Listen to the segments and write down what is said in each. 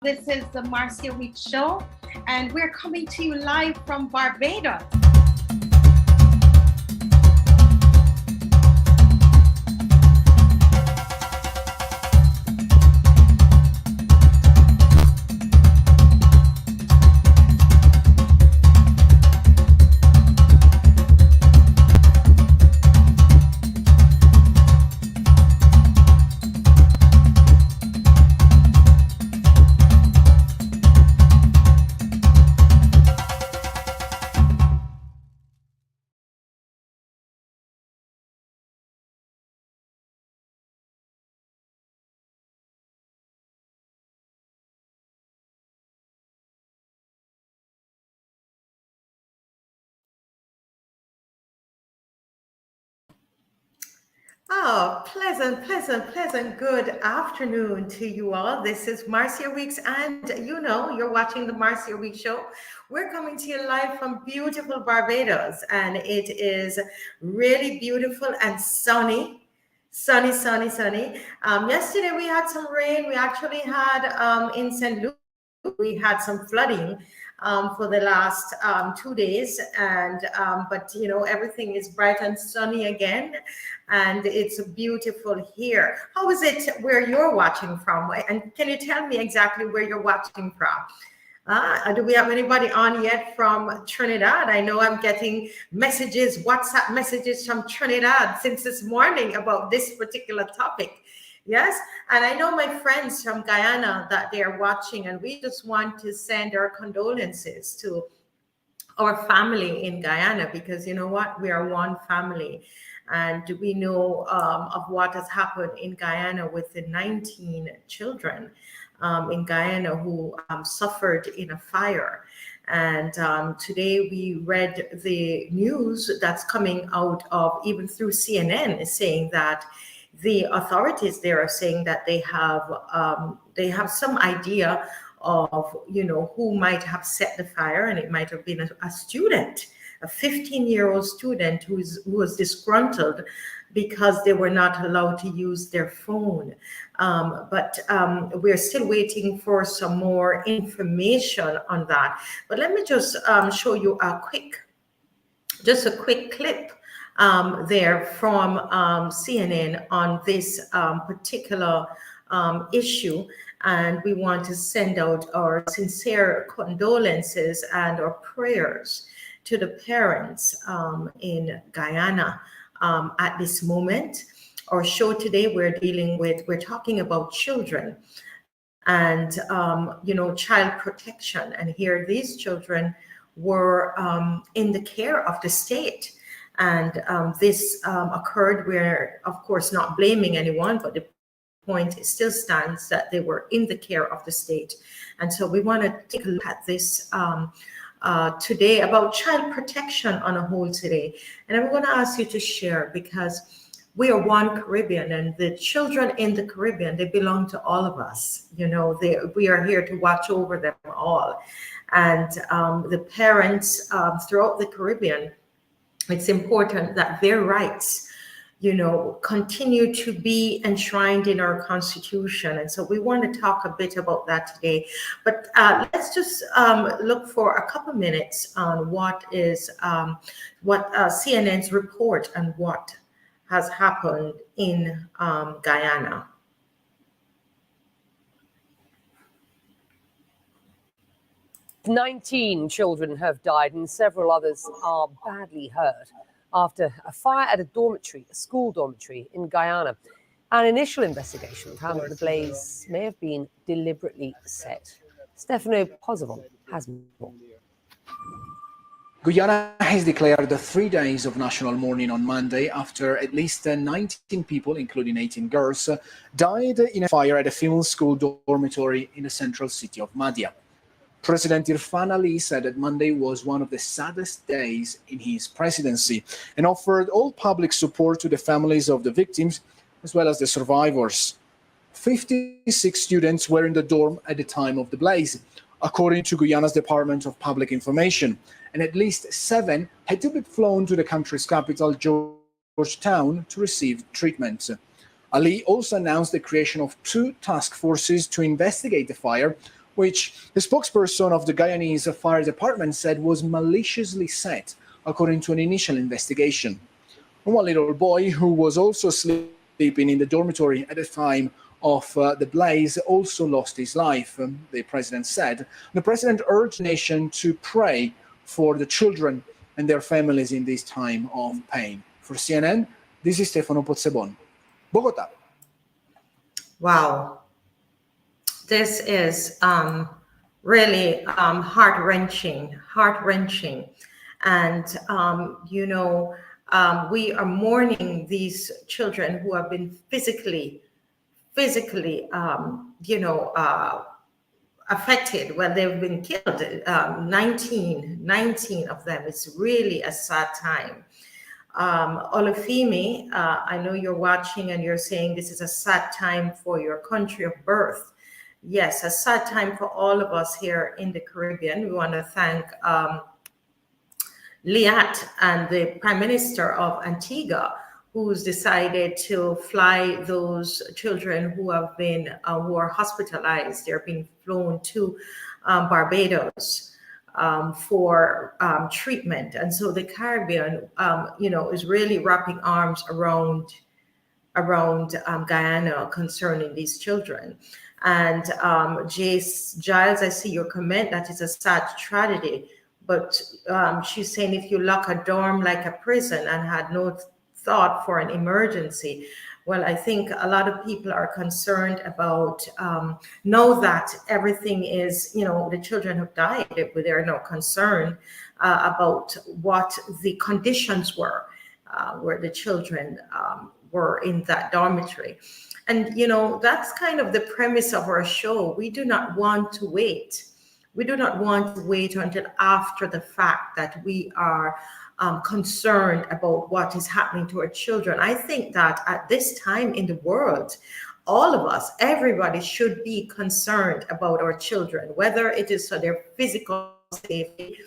This is the Marcia Week Show, and we're coming to you live from Barbados. Oh, pleasant good afternoon to you all. This is Marcia Weeks, and you're watching the Marcia Week Show. We're coming to you live from beautiful Barbados, and it is really beautiful and sunny. Sunny. Yesterday we had some rain. We actually had in St. Louis, we had some flooding for the last 2 days, and but everything is bright and sunny again, and it's beautiful here. How is it where you're watching from? And can you tell me exactly where you're watching from? Do we have anybody on yet from Trinidad? I know I'm getting messages, WhatsApp messages from Trinidad since this morning about this particular topic. Yes, and I know my friends from Guyana that they are watching, and we just want to send our condolences to our family in Guyana, because you know what, we are one family, and we know of what has happened in Guyana with the 19 children in Guyana who suffered in a fire. And today we read the news that's coming out of, even through CNN, saying that the authorities there are saying that they have some idea of who might have set the fire, and it might have been a student, a 15-year-old student who was disgruntled because they were not allowed to use their phone. But we're still waiting for some more information on that. But let me just show you a quick clip there from CNN on this particular issue. And we want to send out our sincere condolences and our prayers to the parents in Guyana at this moment. Our show today, we're talking about children and child protection. And here these children were in the care of the state. And this occurred where, of course, not blaming anyone, but the point still stands that they were in the care of the state. And so we want to take a look at this today about child protection on a whole today. And I'm going to ask you to share, because we are one Caribbean, and the children in the Caribbean, they belong to all of us. We are here to watch over them all. And the parents throughout the Caribbean, it's important that their rights continue to be enshrined in our Constitution. And so we want to talk a bit about that today. But let's just look for a couple minutes on what CNN's report and what has happened in Guyana. "19 children have died and several others are badly hurt after a fire at a school dormitory in Guyana. An initial investigation found that the blaze may have been deliberately set. Stefano Pozovon has more. Guyana has declared 3 days of national mourning on Monday after at least 19 people, including 18 girls, died in a fire at a female school dormitory in the central city of Mahdia. President Irfan Ali said that Monday was one of the saddest days in his presidency and offered all public support to the families of the victims as well as the survivors. 56 students were in the dorm at the time of the blaze, according to Guyana's Department of Public Information, and at least 7 had to be flown to the country's capital, Georgetown, to receive treatment. Ali also announced the creation of 2 task forces to investigate the fire, which the spokesperson of the Guyanese Fire Department said was maliciously set, according to an initial investigation. One little boy, who was also sleeping in the dormitory at the time of the blaze, also lost his life, the president said. The president urged the nation to pray for the children and their families in this time of pain. For CNN, this is Stefano Pozzebon, Bogota. Wow. This is really heart-wrenching. And, we are mourning these children who have been physically, affected. Well, they've been killed. 19 of them. It's really a sad time. Olufemi, I know you're watching and you're saying this is a sad time for your country of birth. Yes, a sad time for all of us here in the Caribbean. We want to thank Liat and the Prime Minister of Antigua, who's decided to fly those children who have been who are hospitalized. They're being flown to Barbados for treatment, and so the Caribbean, is really wrapping arms around Guyana concerning these children. And Jace Giles, I see your comment. That is a sad tragedy. But she's saying if you lock a dorm like a prison and had no thought for an emergency, well, I think a lot of people are concerned about, know that everything is, the children have died, but they're no concern about what the conditions were where the children were in that dormitory. And, that's kind of the premise of our show. We do not want to wait. We do not want to wait until after the fact that we are concerned about what is happening to our children. I think that at this time in the world, all of us, everybody should be concerned about our children, whether it is for their physical safety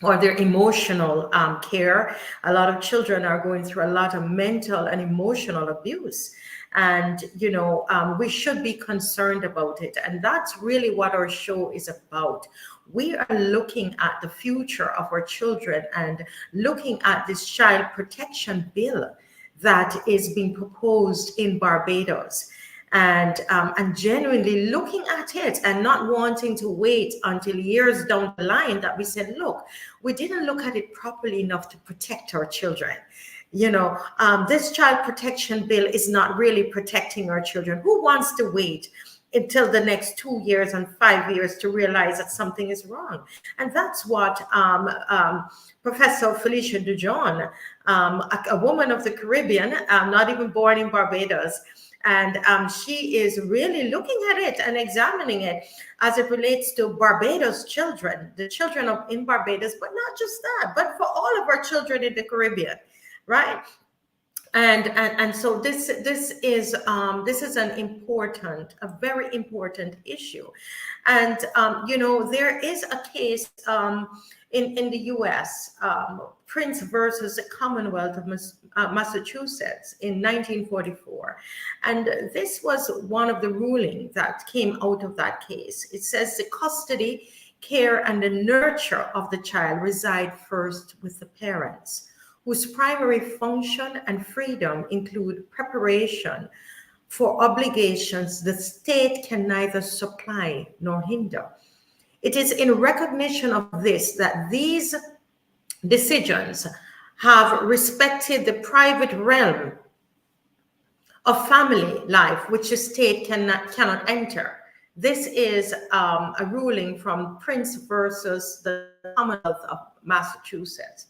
or their emotional care. A lot of children are going through a lot of mental and emotional abuse. And, we should be concerned about it. And that's really what our show is about. We are looking at the future of our children and looking at this child protection bill that is being proposed in Barbados. And genuinely looking at it and not wanting to wait until years down the line that we said, look, we didn't look at it properly enough to protect our children. This child protection bill is not really protecting our children. Who wants to wait until the next 2 years and 5 years to realize that something is wrong? And that's what Professor Felicia Dujon, a woman of the Caribbean, not even born in Barbados, and she is really looking at it and examining it as it relates to Barbados children, the children in Barbados, but not just that, but for all of our children in the Caribbean. Right, and so this is a very important issue, and there is a case in the U.S. Prince versus the Commonwealth of Massachusetts in 1944, and this was one of the rulings that came out of that case. It says the custody, care, and the nurture of the child reside first with the parents, whose primary function and freedom include preparation for obligations the state can neither supply nor hinder. It is in recognition of this that these decisions have respected the private realm of family life, which the state cannot enter. This is a ruling from Prince versus the Commonwealth of Massachusetts.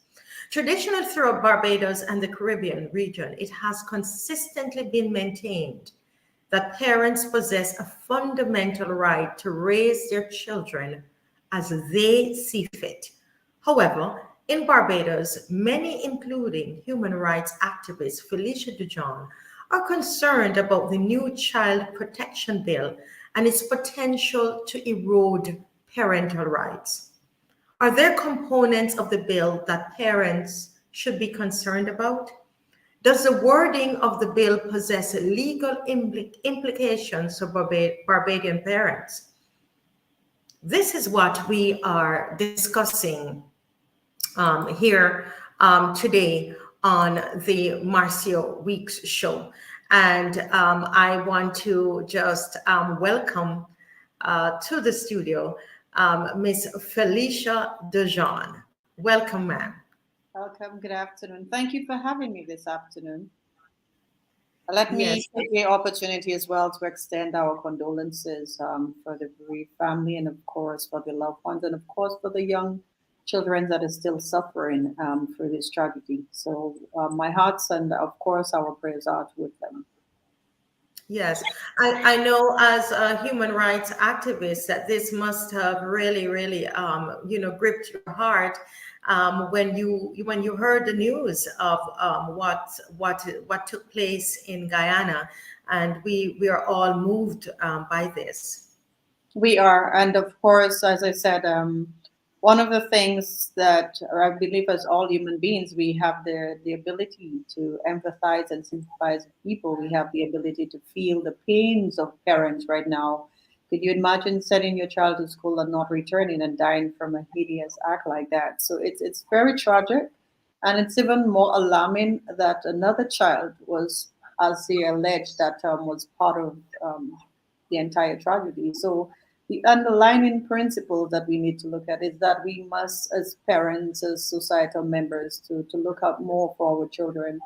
Traditionally throughout Barbados and the Caribbean region, it has consistently been maintained that parents possess a fundamental right to raise their children as they see fit. However, in Barbados, many, including human rights activist Felicia Dujon, are concerned about the new Child Protection Bill and its potential to erode parental rights. Are there components of the bill that parents should be concerned about? Does the wording of the bill possess legal implications for Barbadian parents? This is what we are discussing here today on the Marcio Weeks show. And I want to just welcome to the studio Miss Felicia Dujon. Welcome, ma'am. Welcome. Good afternoon. Thank you for having me this afternoon. Let me Yes. take the opportunity as well to extend our condolences for the bereaved family, and of course for the loved ones, and of course for the young children that are still suffering through this tragedy. So my hearts and of course our prayers are with them. Yes, I know as a human rights activist that this must have really, really, gripped your heart when you heard the news of what took place in Guyana, and we are all moved by this. We are, and of course, as I said, one of the things that I believe as all human beings, we have the ability to empathize and sympathize with people. We have the ability to feel the pains of parents right now. Could you imagine sending your child to school and not returning and dying from a hideous act like that? So it's very tragic, and it's even more alarming that another child was, as they alleged, that was part of the entire tragedy. So the underlying principle that we need to look at is that we must, as parents, as societal members, to look out more for our children,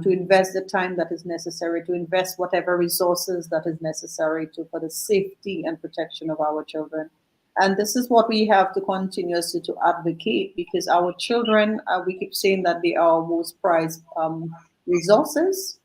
to invest the time that is necessary, to invest whatever resources that is necessary for the safety and protection of our children. And this is what we have to continuously to advocate, because our children, we keep saying that they are our most prized resources.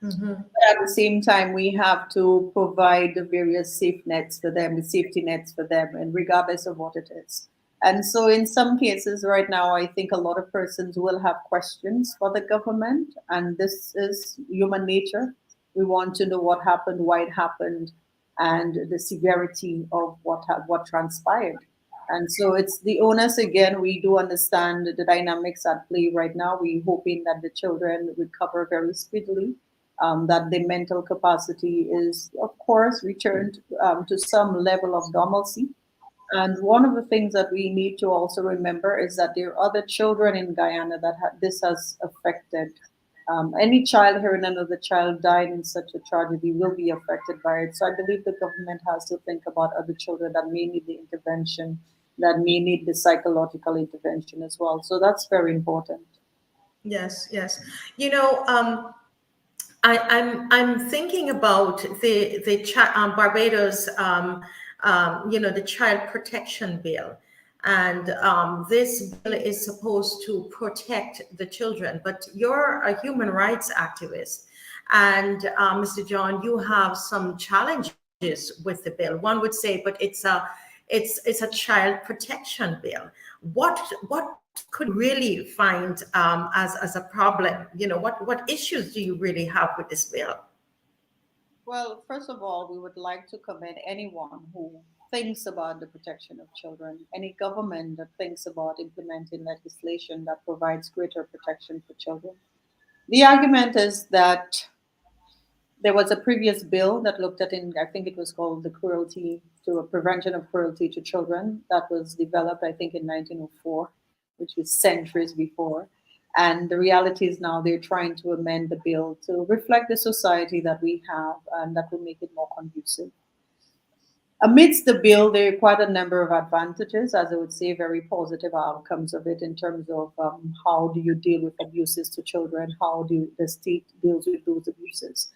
Mhm. At the same time, we have to provide the various safe nets for them, the safety nets for them, and regardless of what it is. And so, in some cases, right now, I think a lot of persons will have questions for the government, and this is human nature. We want to know what happened, why it happened, and the severity of what transpired. And so, it's the onus again. We do understand the dynamics at play right now. We're hoping that the children recover very speedily, that the mental capacity is, of course, returned to some level of normalcy. And one of the things that we need to also remember is that there are other children in Guyana that this has affected. Any child hearing another child dying in such a tragedy will be affected by it. So I believe the government has to think about other children that may need the intervention, that may need the psychological intervention as well. So that's very important. Yes, yes. You know, I'm thinking about the Barbados, the Child Protection Bill, and this bill is supposed to protect the children. But you're a human rights activist, and Mr. John, you have some challenges with the bill. One would say, but it's a child protection bill. What could really find as a problem? What issues do you really have with this bill? Well, first of all, we would like to commend anyone who thinks about the protection of children, any government that thinks about implementing legislation that provides greater protection for children. The argument is that there was a previous bill that looked at, I think it was called the cruelty to prevention of cruelty to children, that was developed, I think, in 1904, which was centuries before. And the reality is now they're trying to amend the bill to reflect the society that we have, and that will make it more conducive. Amidst the bill, there are quite a number of advantages, as I would say, very positive outcomes of it in terms of how do you deal with abuses to children, how do the state deals with those abuses.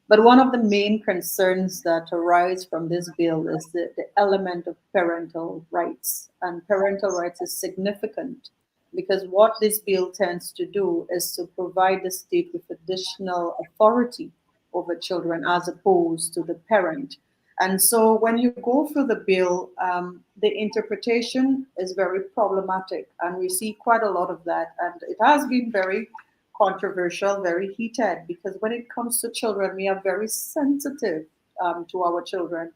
But one of the main concerns that arise from this bill is the element of parental rights. And parental rights is significant because what this bill tends to do is to provide the state with additional authority over children as opposed to the parent. And so when you go through the bill, the interpretation is very problematic, and we see quite a lot of that. And it has been very controversial, very heated, because when it comes to children, we are very sensitive to our children.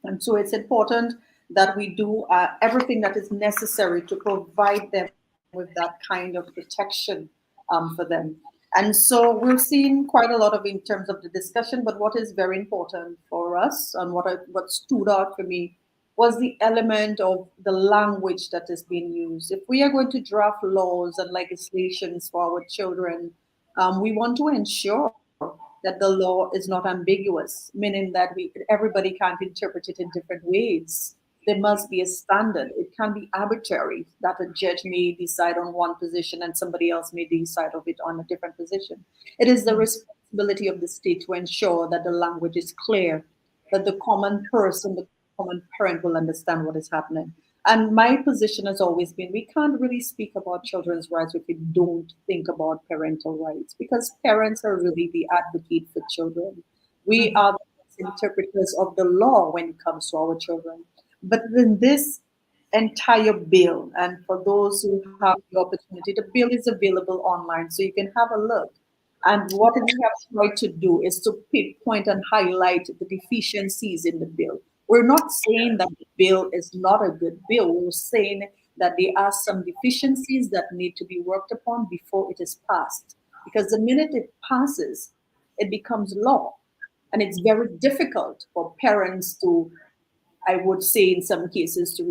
And so it's important that we do everything that is necessary to provide them with that kind of protection for them. And so we've seen quite a lot of in terms of the discussion, but what is very important for us and what stood out for me was the element of the language that is being used. If we are going to draft laws and legislations for our children, we want to ensure that the law is not ambiguous, meaning that everybody can't interpret it in different ways. There must be a standard. It can't be arbitrary that a judge may decide on one position and somebody else may decide of it on a different position. It is the responsibility of the state to ensure that the language is clear, that the common person, the common parent will understand what is happening. And my position has always been we can't really speak about children's rights if we don't think about parental rights, because parents are really the advocate for children. We are the interpreters of the law when it comes to our children. But in this entire bill, and for those who have the opportunity, the bill is available online, so you can have a look. And what we have tried to do is to pinpoint and highlight the deficiencies in the bill. We're not saying that the bill is not a good bill. We're saying that there are some deficiencies that need to be worked upon before it is passed. Because the minute it passes, it becomes law. And it's very difficult for parents to, I would say in some cases, to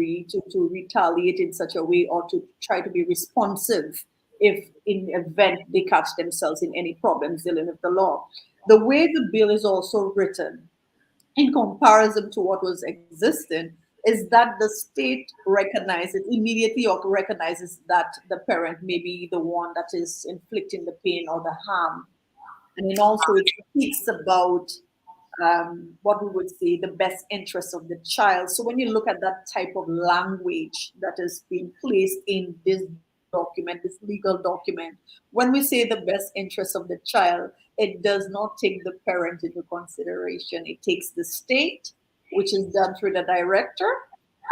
retaliate in such a way or to try to be responsive if in the event they catch themselves in any problems dealing with the law. The way the bill is also written, in comparison to what was existing, is that the state recognizes immediately or recognizes that the parent may be the one that is inflicting the pain or the harm. And then also it speaks about what we would say the best interest of the child. So when you look at that type of language that is being placed in this document, this legal document, when we say the best interest of the child, it does not take the parent into consideration. It takes the state, which is done through the director,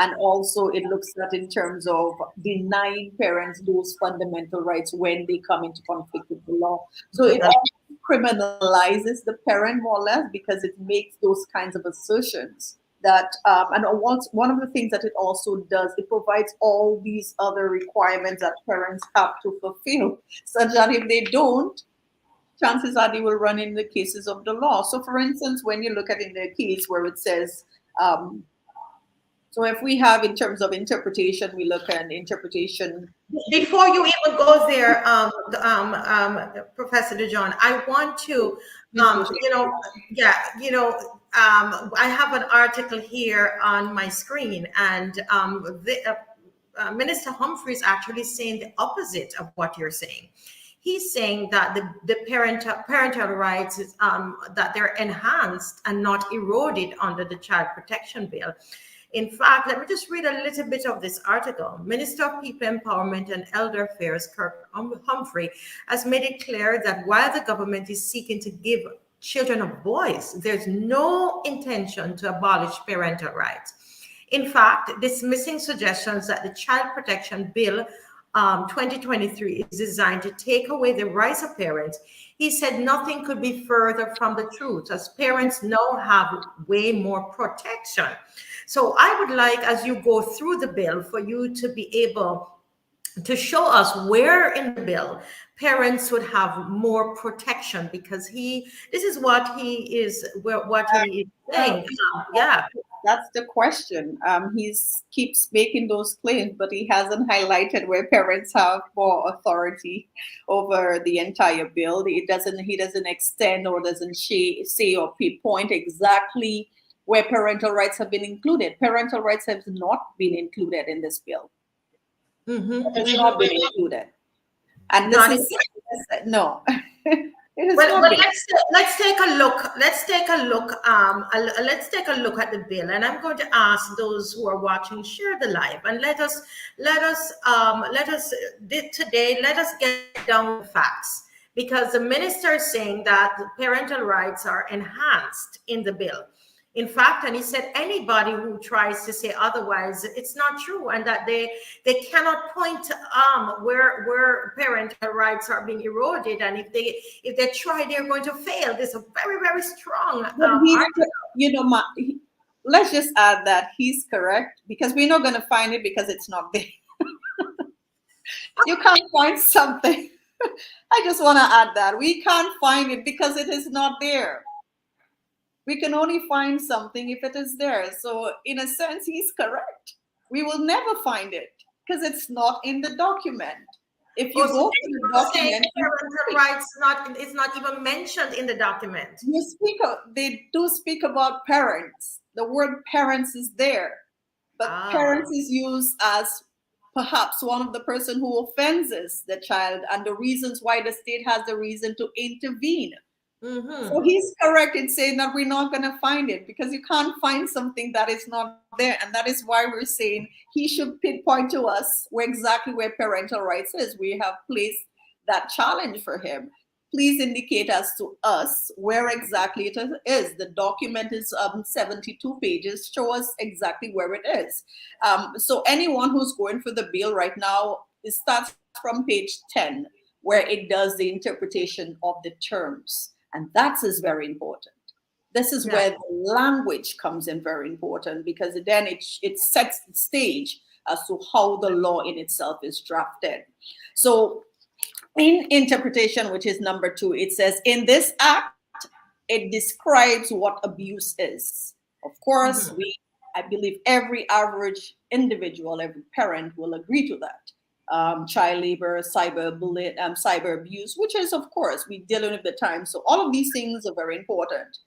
and also it looks at in terms of denying parents those fundamental rights when they come into conflict with the law. So it criminalizes the parent more or less because it makes those kinds of assertions that and one of the things that it also does, it provides all these other requirements that parents have to fulfill, such that if they don't, chances are they will run in the cases of the law. So for instance, when you look at in the case where it says so if we have in terms of interpretation, we look at interpretation. Before you even go there, Professor Dujon, I want to, I have an article here on my screen, and Minister Humphrey is actually saying the opposite of what you're saying. He's saying that the parental rights that they're enhanced and not eroded under the Child Protection Bill. In fact, let me just read a little bit of this article. Minister of People Empowerment and Elder Affairs, Kirk Humphrey, has made it clear that while the government is seeking to give children a voice, there's no intention to abolish parental rights. In fact, dismissing suggestions that the Child Protection Bill 2023 is designed to take away the rights of parents, he said nothing could be further from the truth, as parents now have way more protection. So I would like, as you go through the bill, for you to be able to show us where in the bill parents would have more protection, because this is what he is saying. Yeah. That's the question. He keeps making those claims, but he hasn't highlighted where parents have more authority over the entire bill. He doesn't extend or doesn't say or pinpoint exactly where parental rights have been included. Parental rights have not been included in this bill. It's not been included. And this is no. Well, let's take a look. Let's take a look at the bill, and I'm going to ask those who are watching, share the live, and let us get down the facts, because the minister is saying that parental rights are enhanced in the bill. In fact, and he said anybody who tries to say otherwise, it's not true, and that they cannot point where parental rights are being eroded, and if they try, they're going to fail. There's a very, very strong let's just add that he's correct, because we're not going to find it because it's not there. You can't find something. I just want to add that we can't find it because it is not there. We can only find something if it is there. So in a sense, he's correct. We will never find it because it's not in the document. If you Oh, so go to the you're saying document, parental rights is not even mentioned in the document. they do speak about parents. The word parents is there, but parents is used as perhaps one of the person who offends the child and the reasons why the state has the reason to intervene. So he's correct in saying that we're not going to find it because you can't find something that is not there. And that is why we're saying he should pinpoint to us exactly where parental rights is. We have placed that challenge for him. Please indicate as to us where exactly it is. The document is 72 pages. Show us exactly where it is. So anyone who's going for the bill right now, it starts from page 10, where it does the interpretation of the terms. And that is very important. This is where the language comes in very important, because then it sets the stage as to how the law in itself is drafted. So in interpretation, which is number 2, it says, in this act, it describes what abuse is. Of course, I believe every average individual, every parent will agree to that. Child labor, cyber abuse, which is, of course, we're dealing with the time. So all of these things are very important.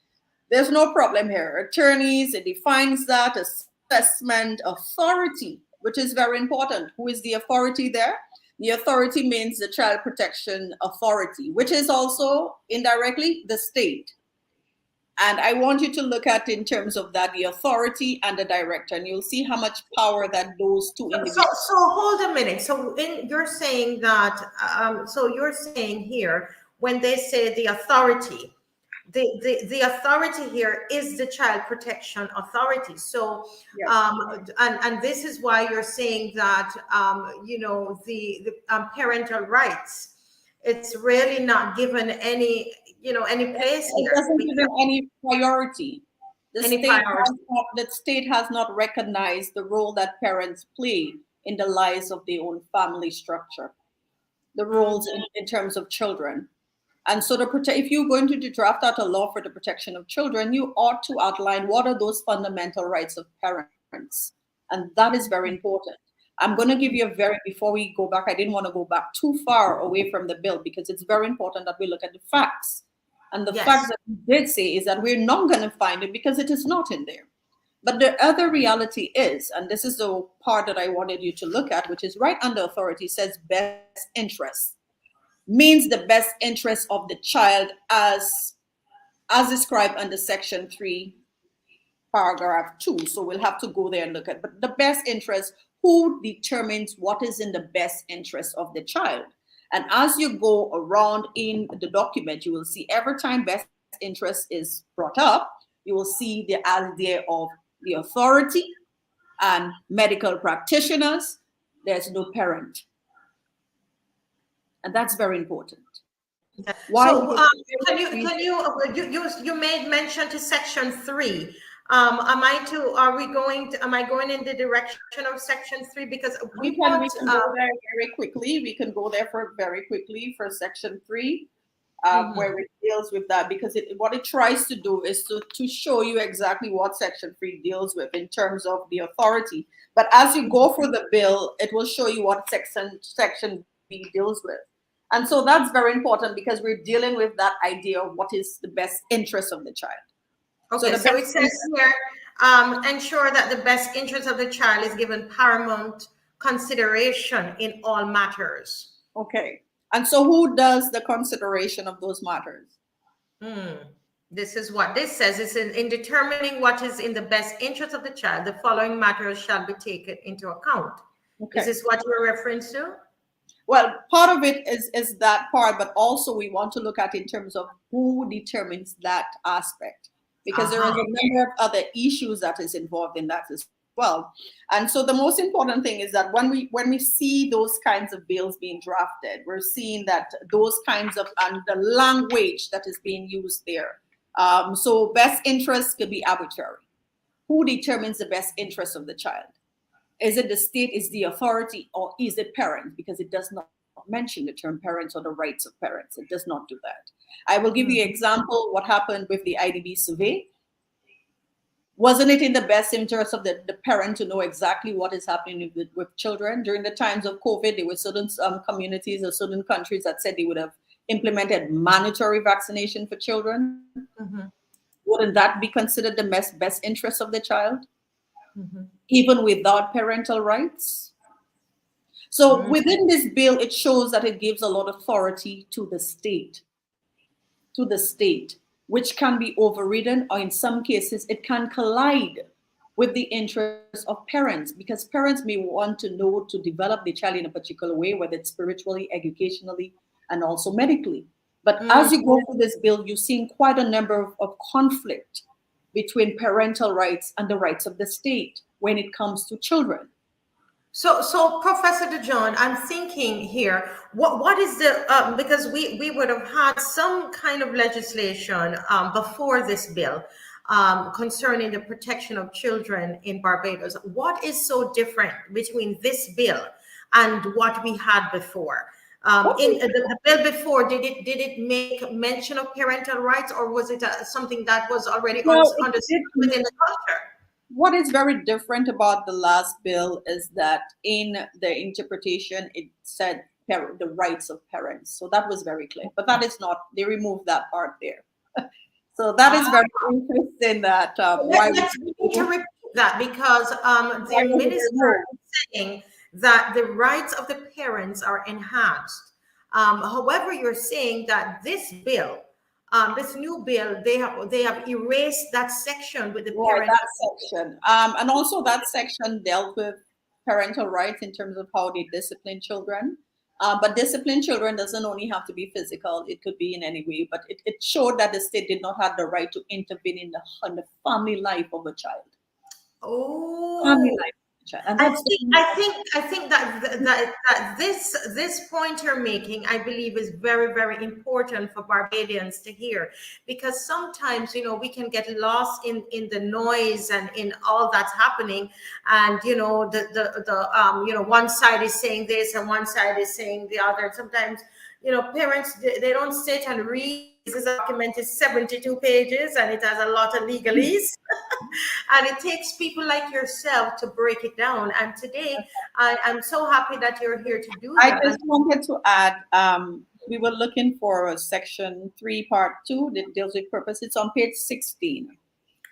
There's no problem here. Attorneys, it defines that. Assessment, authority, which is very important. Who is the authority there? The authority means the Child Protection Authority, which is also indirectly the state. And I want you to look at in terms of that, the authority and the director, and you'll see how much power that those two individuals. So hold a minute. So you're saying that, so you're saying here, when they say the authority, the authority here is the Child Protection Authority. So, and this is why you're saying that, you know, the parental rights, it's really not given any, you know, any place here. It doesn't give them any priority. The state has not recognized the role that parents play in the lives of their own family structure, the roles in terms of children. And so if you're going to draft out a law for the protection of children, you ought to outline what are those fundamental rights of parents. And that is very important. I'm going to give you before we go back, I didn't want to go back too far away from the bill, because it's very important that we look at the facts. And the fact that we did say is that we're not going to find it because it is not in there. But the other reality is, and this is the part that I wanted you to look at, which is right under authority, says best interest. Means the best interest of the child as described under section 3, paragraph 2. So we'll have to go there and look at, but the best interest, who determines what is in the best interest of the child? And as you go around in the document, you will see every time best interest is brought up, you will see the idea of the authority and medical practitioners. There's no parent. And that's very important. Why? So, you made mention to section 3. Am I going in the direction of section 3? Because we can go there very quickly. We can go there very quickly for section 3, where it deals with that, because what it tries to do is to show you exactly what section 3 deals with in terms of the authority. But as you go through the bill, it will show you what section B deals with. And so that's very important, because we're dealing with that idea of what is the best interest of the child. Okay, so it says here, ensure that the best interest of the child is given paramount consideration in all matters. Okay, and so who does the consideration of those matters? This is what this says. It's in determining what is in the best interest of the child, the following matters shall be taken into account. Okay. Is this what you're referring to? Well, part of it is that part, but also we want to look at in terms of who determines that aspect, because there are a number of other issues that is involved in that as well. And so the most important thing is that when we see those kinds of bills being drafted, we're seeing that those kinds of, and the language that is being used there. So best interest could be arbitrary. Who determines the best interest of the child? Is it the state, is the authority, or is it parent? Because it does not mention the term parents or the rights of parents. It does not do that. I will give you an example what happened with the IDB survey. Wasn't it in the best interest of the parent to know exactly what is happening with children? During the times of COVID, there were certain communities or certain countries that said they would have implemented mandatory vaccination for children. Mhm. Wouldn't that be considered the best interest of the child, Mhm. even without parental rights? So Mhm. within this bill, it shows that it gives a lot of authority to the state, which can be overridden, or in some cases, it can collide with the interests of parents, because parents may want to know to develop the child in a particular way, whether it's spiritually, educationally, and also medically. But as you go through this bill, you're seeing quite a number of conflict between parental rights and the rights of the state when it comes to children. So Professor Dujon, I'm thinking here, what is the because we would have had some kind of legislation before this bill concerning the protection of children in Barbados. What is so different between this bill and what we had before? In the bill before, did it make mention of parental rights, or was it something that was already Well, understood within the culture? what is very different about the last bill is that in the interpretation, it said the rights of parents. So that was very clear. But that is not, they removed that part there. So that is very interesting that why We need to repeat that because why the was it minister removed? is saying that the rights of the parents are enhanced. However, you're saying that this bill, this new bill, they have erased that section with the Right, parent. that section. And also that section dealt with parental rights in terms of how they discipline children. But discipline children doesn't only have to be physical, it could be in any way. But it showed that the state did not have the right to intervene in the family life of a child. Family Oh, life of a child. And I that's think that this point you're making, I believe, is very, very important for Barbadians to hear, because sometimes we can get lost in the noise and in all that's happening, and the one side is saying this and one side is saying the other. Sometimes parents, they don't sit and read. This document is 72 pages and it has a lot of legalese. And it takes people like yourself to break it down. And today, I'm so happy that you're here to do I that. just wanted to add, we were looking for section 3, part 2 that deals with purpose. It's on page 16.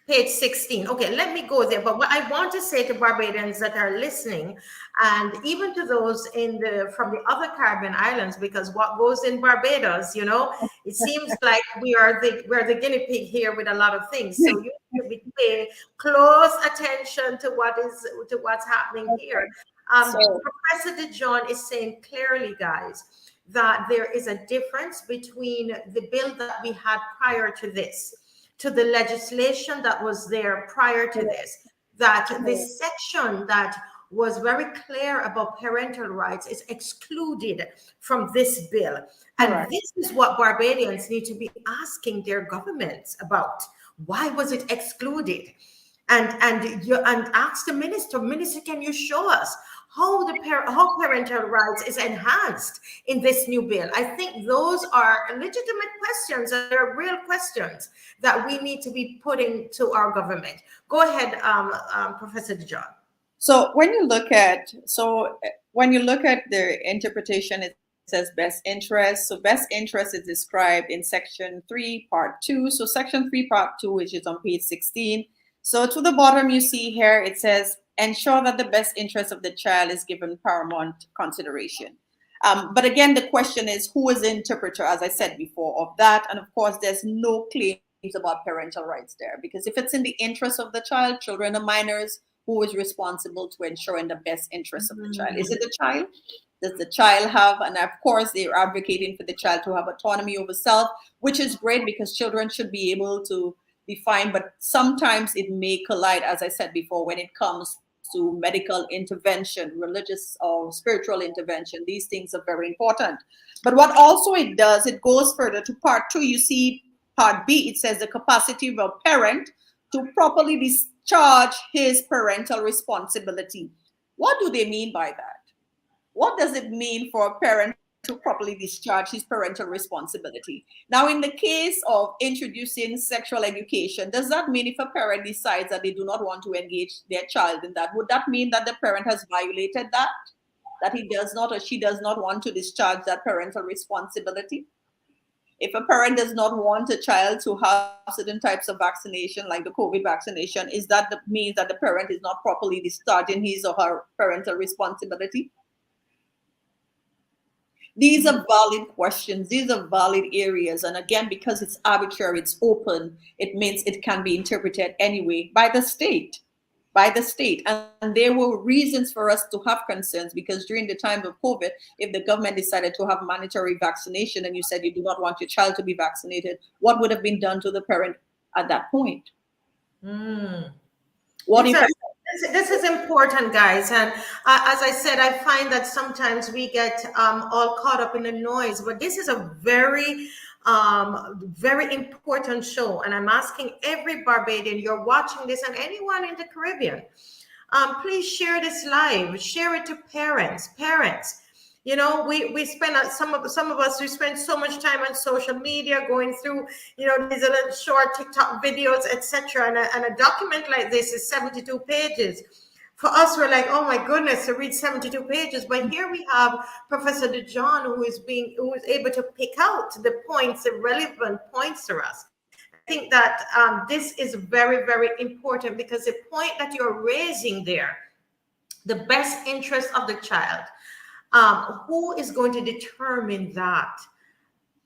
Page 16. Okay, let me go there. But what I want to say to Barbadians that are listening, and even to those from the other Caribbean islands, because what goes in Barbados, it seems like we're the guinea pig here with a lot of things. So you need to pay close attention to what's happening here. Professor Dujon is saying clearly, guys, that there is a difference between the bill that we had prior to this, to the legislation that was there prior to this, that this section that was very clear about parental rights is excluded from this bill. And this is what Barbadians need to be asking their governments about. Why was it excluded? And ask the minister, can you show us how parental rights is enhanced in this new bill? I think those are legitimate questions, and they're real questions that we need to be putting to our government. Go ahead, Professor Dujon. So when you look at the interpretation, it says best interest. So best interest is described in section 3, part 2. So section 3, part 2, which is on page 16. So to the bottom, you see here, it says, ensure that the best interest of the child is given paramount consideration. But again, the question is, who is the interpreter, as I said before, of that? And of course, there's no claims about parental rights there, because if it's in the interest of the child, children are minors, who is responsible to ensuring the best interest of the child? Is it the child? Does the child have, and of course, they're advocating for the child to have autonomy over self, which is great because children should be able to define, but sometimes it may collide, as I said before, when it comes to medical intervention, religious or spiritual intervention. These things are very important. But what also it does, it goes further to part 2. You see part B, it says the capacity of a parent to properly discharge his parental responsibility. What do they mean by that? What does it mean for a parent to properly discharge his parental responsibility. Now, in the case of introducing sexual education, does that mean if a parent decides that they do not want to engage their child in that, would that mean that the parent has violated that he does not or she does not want to discharge that parental responsibility? If a parent does not want a child to have certain types of vaccination, like the COVID vaccination, is that means that the parent is not properly discharging his or her parental responsibility? These are valid questions. These are valid areas. And again, because it's arbitrary, it's open, it means it can be interpreted anyway by the state. And there were reasons for us to have concerns, because during the time of COVID, if the government decided to have mandatory vaccination and you said you do not want your child to be vaccinated, what would have been done to the parent at that point? What if this is important, guys. And as I said, I find that sometimes we get all caught up in the noise, but this is a very important show. And I'm asking every Barbadian, you're watching this, and anyone in the Caribbean, please share this live, share it to parents. You know, we spend some of us, we spend so much time on social media going through, you know, these little short TikTok videos, etc. And a document like this is 72 pages. For us, we're like, oh my goodness, to read 72 pages. But here we have Professor Dujon, who is able to pick out the points, the relevant points to us. I think that this is very, very important, because the point that you're raising there, the best interest of the child, who is going to determine that?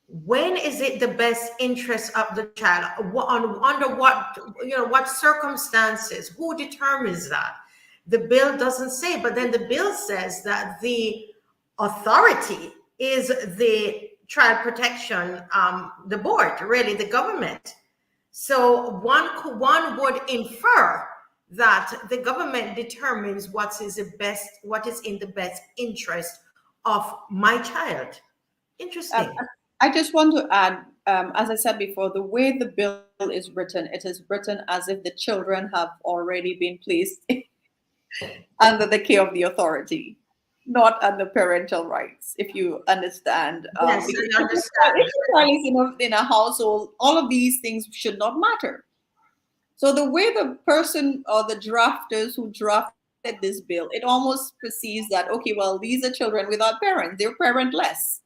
When is it the best interest of the child? Under what, what circumstances? Who determines that? The bill doesn't say, but then the bill says that the authority is the child protection, the board, really the government. So one would infer that the government determines what is in the best interest of my child. Interesting. I just want to add, as I said before, the way the bill is written, it is written as if the children have already been placed under the care of the authority, not under parental rights, if you understand. Yes, I understand. If a child is in a household, all of these things should not matter. So the way the person or the drafters who drafted this bill, it almost perceives that, okay, well, these are children without parents, they're parentless.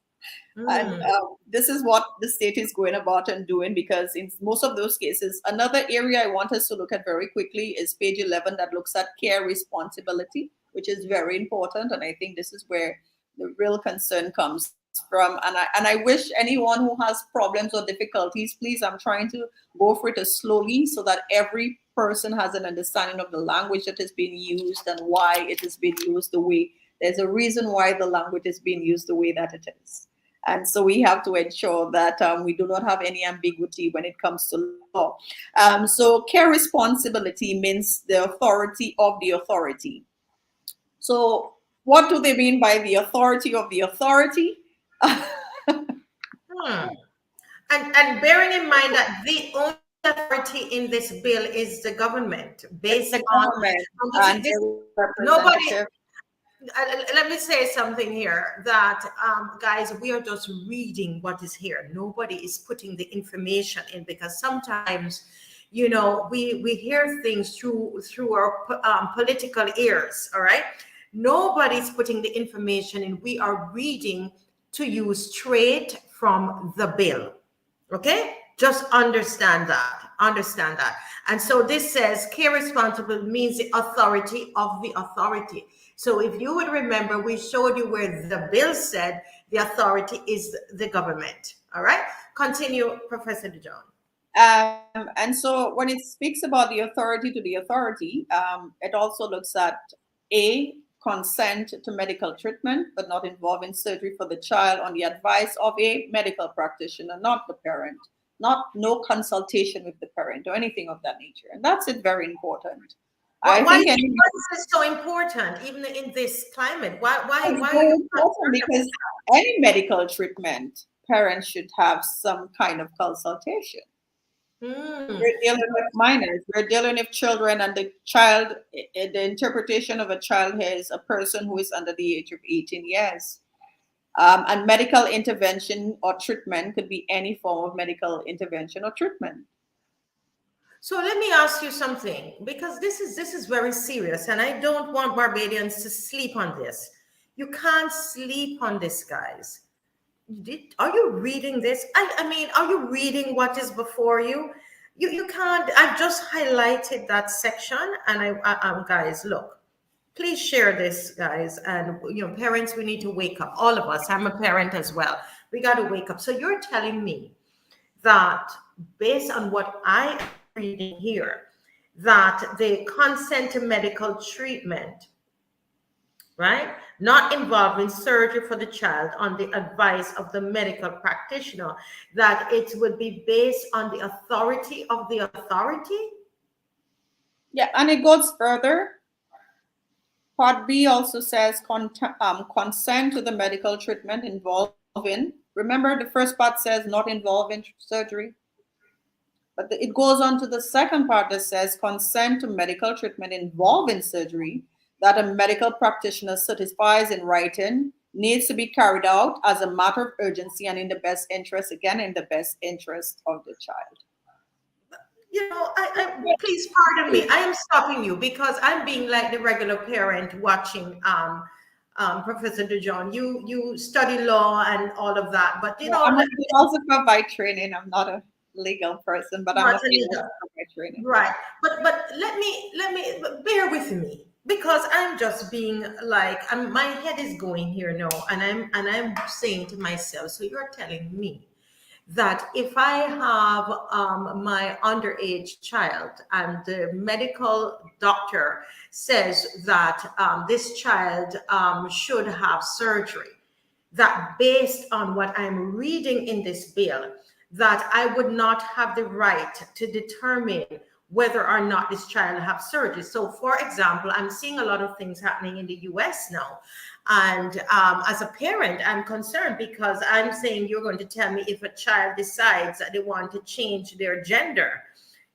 And this is what the state is going about and doing, because in most of those cases, another area I want us to look at very quickly is page 11, that looks at care responsibility, which is very important. And I think this is where the real concern comes from. And I wish anyone who has problems or difficulties, please, I'm trying to go for it slowly so that every person has an understanding of the language that is being used and why it is being used the way. There's a reason why the language is being used the way that it is. And so we have to ensure that we do not have any ambiguity when it comes to law. So care responsibility means the authority of the authority. So what do they mean by the authority of the authority? And bearing in mind that the only authority in this bill is the government, based on nobody. Let me say something here, that guys, we are just reading what is here. Nobody is putting the information in, because sometimes, you know, we hear things through our political ears. All right, nobody's putting the information in. We are reading to you straight from the bill. Okay, just understand that. And so this says care responsible means the authority of the authority. So if you would remember, we showed you where the bill said the authority is the government. All right, continue, Professor Dujon. And so when it speaks about the authority to the authority, it also looks at A, consent to medical treatment, but not involving surgery for the child on the advice of a medical practitioner, not the parent, no consultation with the parent or anything of that nature. And that's it, very important. Why is this so important, even in this climate? Why important? Because any medical treatment, parents should have some kind of consultation. We're dealing with minors, we're dealing with children, and the child, the interpretation of a child here is a person who is under the age of 18 years. And medical intervention or treatment could be any form of medical intervention or treatment. So let me ask you something, because this is very serious, and I don't want Barbadians to sleep on this. You can't sleep on this, guys. Are you reading this? I mean, are you reading what is before you? You can't. I've just highlighted that section, and guys, look. Please share this, guys, and parents, we need to wake up. All of us. I'm a parent as well. We got to wake up. So you're telling me that based on what I am reading here, that the consent to medical treatment, right, not involving surgery for the child on the advice of the medical practitioner, that it would be based on the authority of the authority? Yeah, and it goes further. Part B also says consent to the medical treatment involving, remember the first part says not involving surgery, but it goes on to the second part that says consent to medical treatment involving surgery that a medical practitioner certifies in writing needs to be carried out as a matter of urgency and in the best interest, again, in the best interest of the child. Please pardon me. I am stopping you because I'm being like the regular parent watching Professor Dujon. You study law and all of that, but I'm a philosopher by training. I'm not a legal person, but I'm a philosopher by training. Right. But let me bear with me, because I'm just being like, my head is going here now, and I'm saying to myself, so you're telling me that if I have my underage child and the medical doctor says that this child should have surgery, that based on what I'm reading in this bill, that I would not have the right to determine whether or not this child have surgery. So for example, I'm seeing a lot of things happening in the US now. And as a parent, I'm concerned because I'm saying, you're going to tell me if a child decides that they want to change their gender.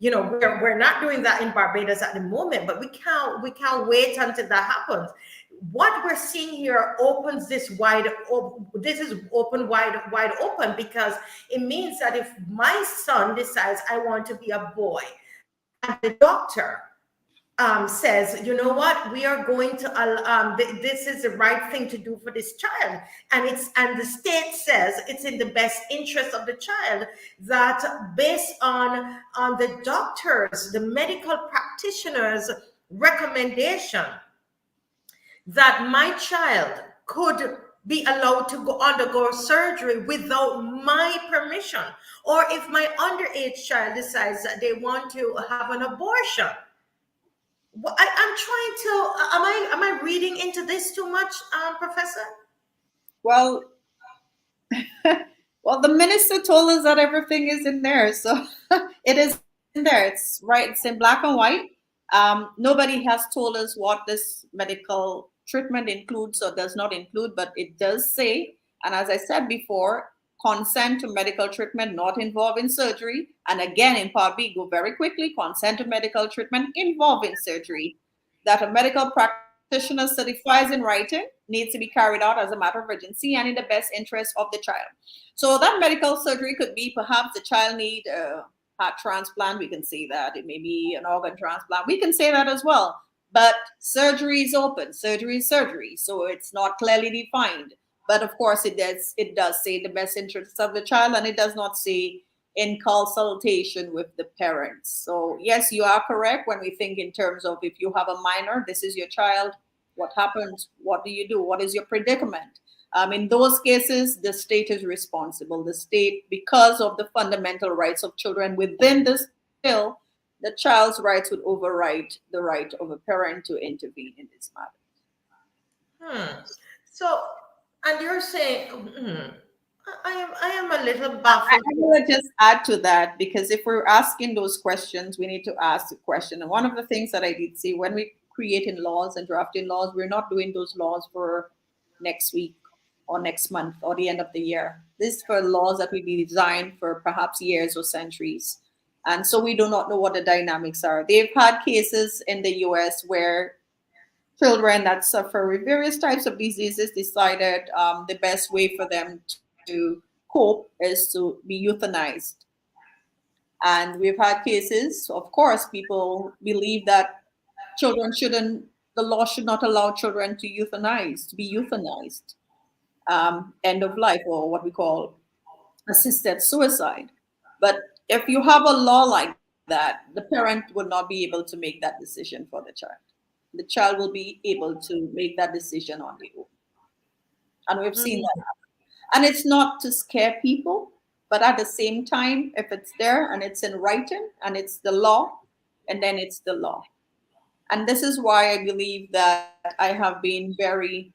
We're not doing that in Barbados at the moment, but we can't wait until that happens. What we're seeing here opens this wide open. This is wide open, because it means that if my son decides I want to be a boy, and the doctor says, you know what, we are going to this is the right thing to do for this child, and the state says it's in the best interest of the child, that based on the doctors, the medical practitioners recommendation, that my child could be allowed to undergo surgery without my permission, or if my underage child decides that they want to have an abortion. I'm trying to. Am I reading into this too much, Professor? Well, well, the minister told us that everything is in there, so it is in there. It's right. It's in black and white. Nobody has told us what this medical treatment includes or does not include, but it does say, and as I said before, consent to medical treatment not involving surgery. And again, in Part B, go very quickly, consent to medical treatment involving surgery that a medical practitioner certifies in writing needs to be carried out as a matter of urgency and in the best interest of the child. So that medical surgery could be perhaps the child need a heart transplant. We can say that. It may be an organ transplant. We can say that as well. But surgery is open. Surgery is surgery. So it's not clearly defined. But of course, it does say the best interests of the child, and it does not say in consultation with the parents. So yes, you are correct when we think in terms of if you have a minor, this is your child, what happens? What do you do? What is your predicament? In those cases, the state is responsible. The state, because of the fundamental rights of children within this bill, the child's rights would override the right of a parent to intervene in this matter. So, and you're saying, I am a little baffled. I will just add to that, because if we're asking those questions, we need to ask the question. And one of the things that I did see when we creating laws and drafting laws, we're not doing those laws for next week or next month or the end of the year. This is for laws that will be designed for perhaps years or centuries. And so we do not know what the dynamics are. They've had cases in the US where children that suffer with various types of diseases decided the best way for them to cope is to be euthanized. And we've had cases, of course, people believe that children shouldn't, the law should not allow children to euthanize, to be euthanized, end of life, or what we call assisted suicide. But if you have a law like that, the parent will not be able to make that decision for the child. The child will be able to make that decision on their own. And we've seen that. And it's not to scare people, but at the same time, if it's there and it's in writing and it's the law, and then it's the law. And this is why I believe that I have been very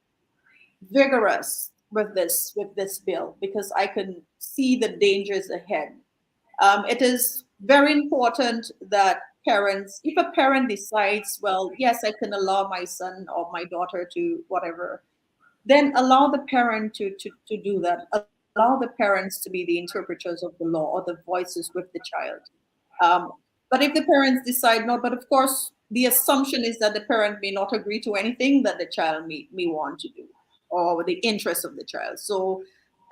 vigorous with this bill, because I can see the dangers ahead. It is very important that parents, if a parent decides, well, yes, I can allow my son or my daughter to whatever, then allow the parent to do that. Allow the parents to be the interpreters of the law or the voices with the child. Um, but if the parents decide not, but of course, the assumption is that the parent may not agree to anything that the child may want to do, or the interest of the child. So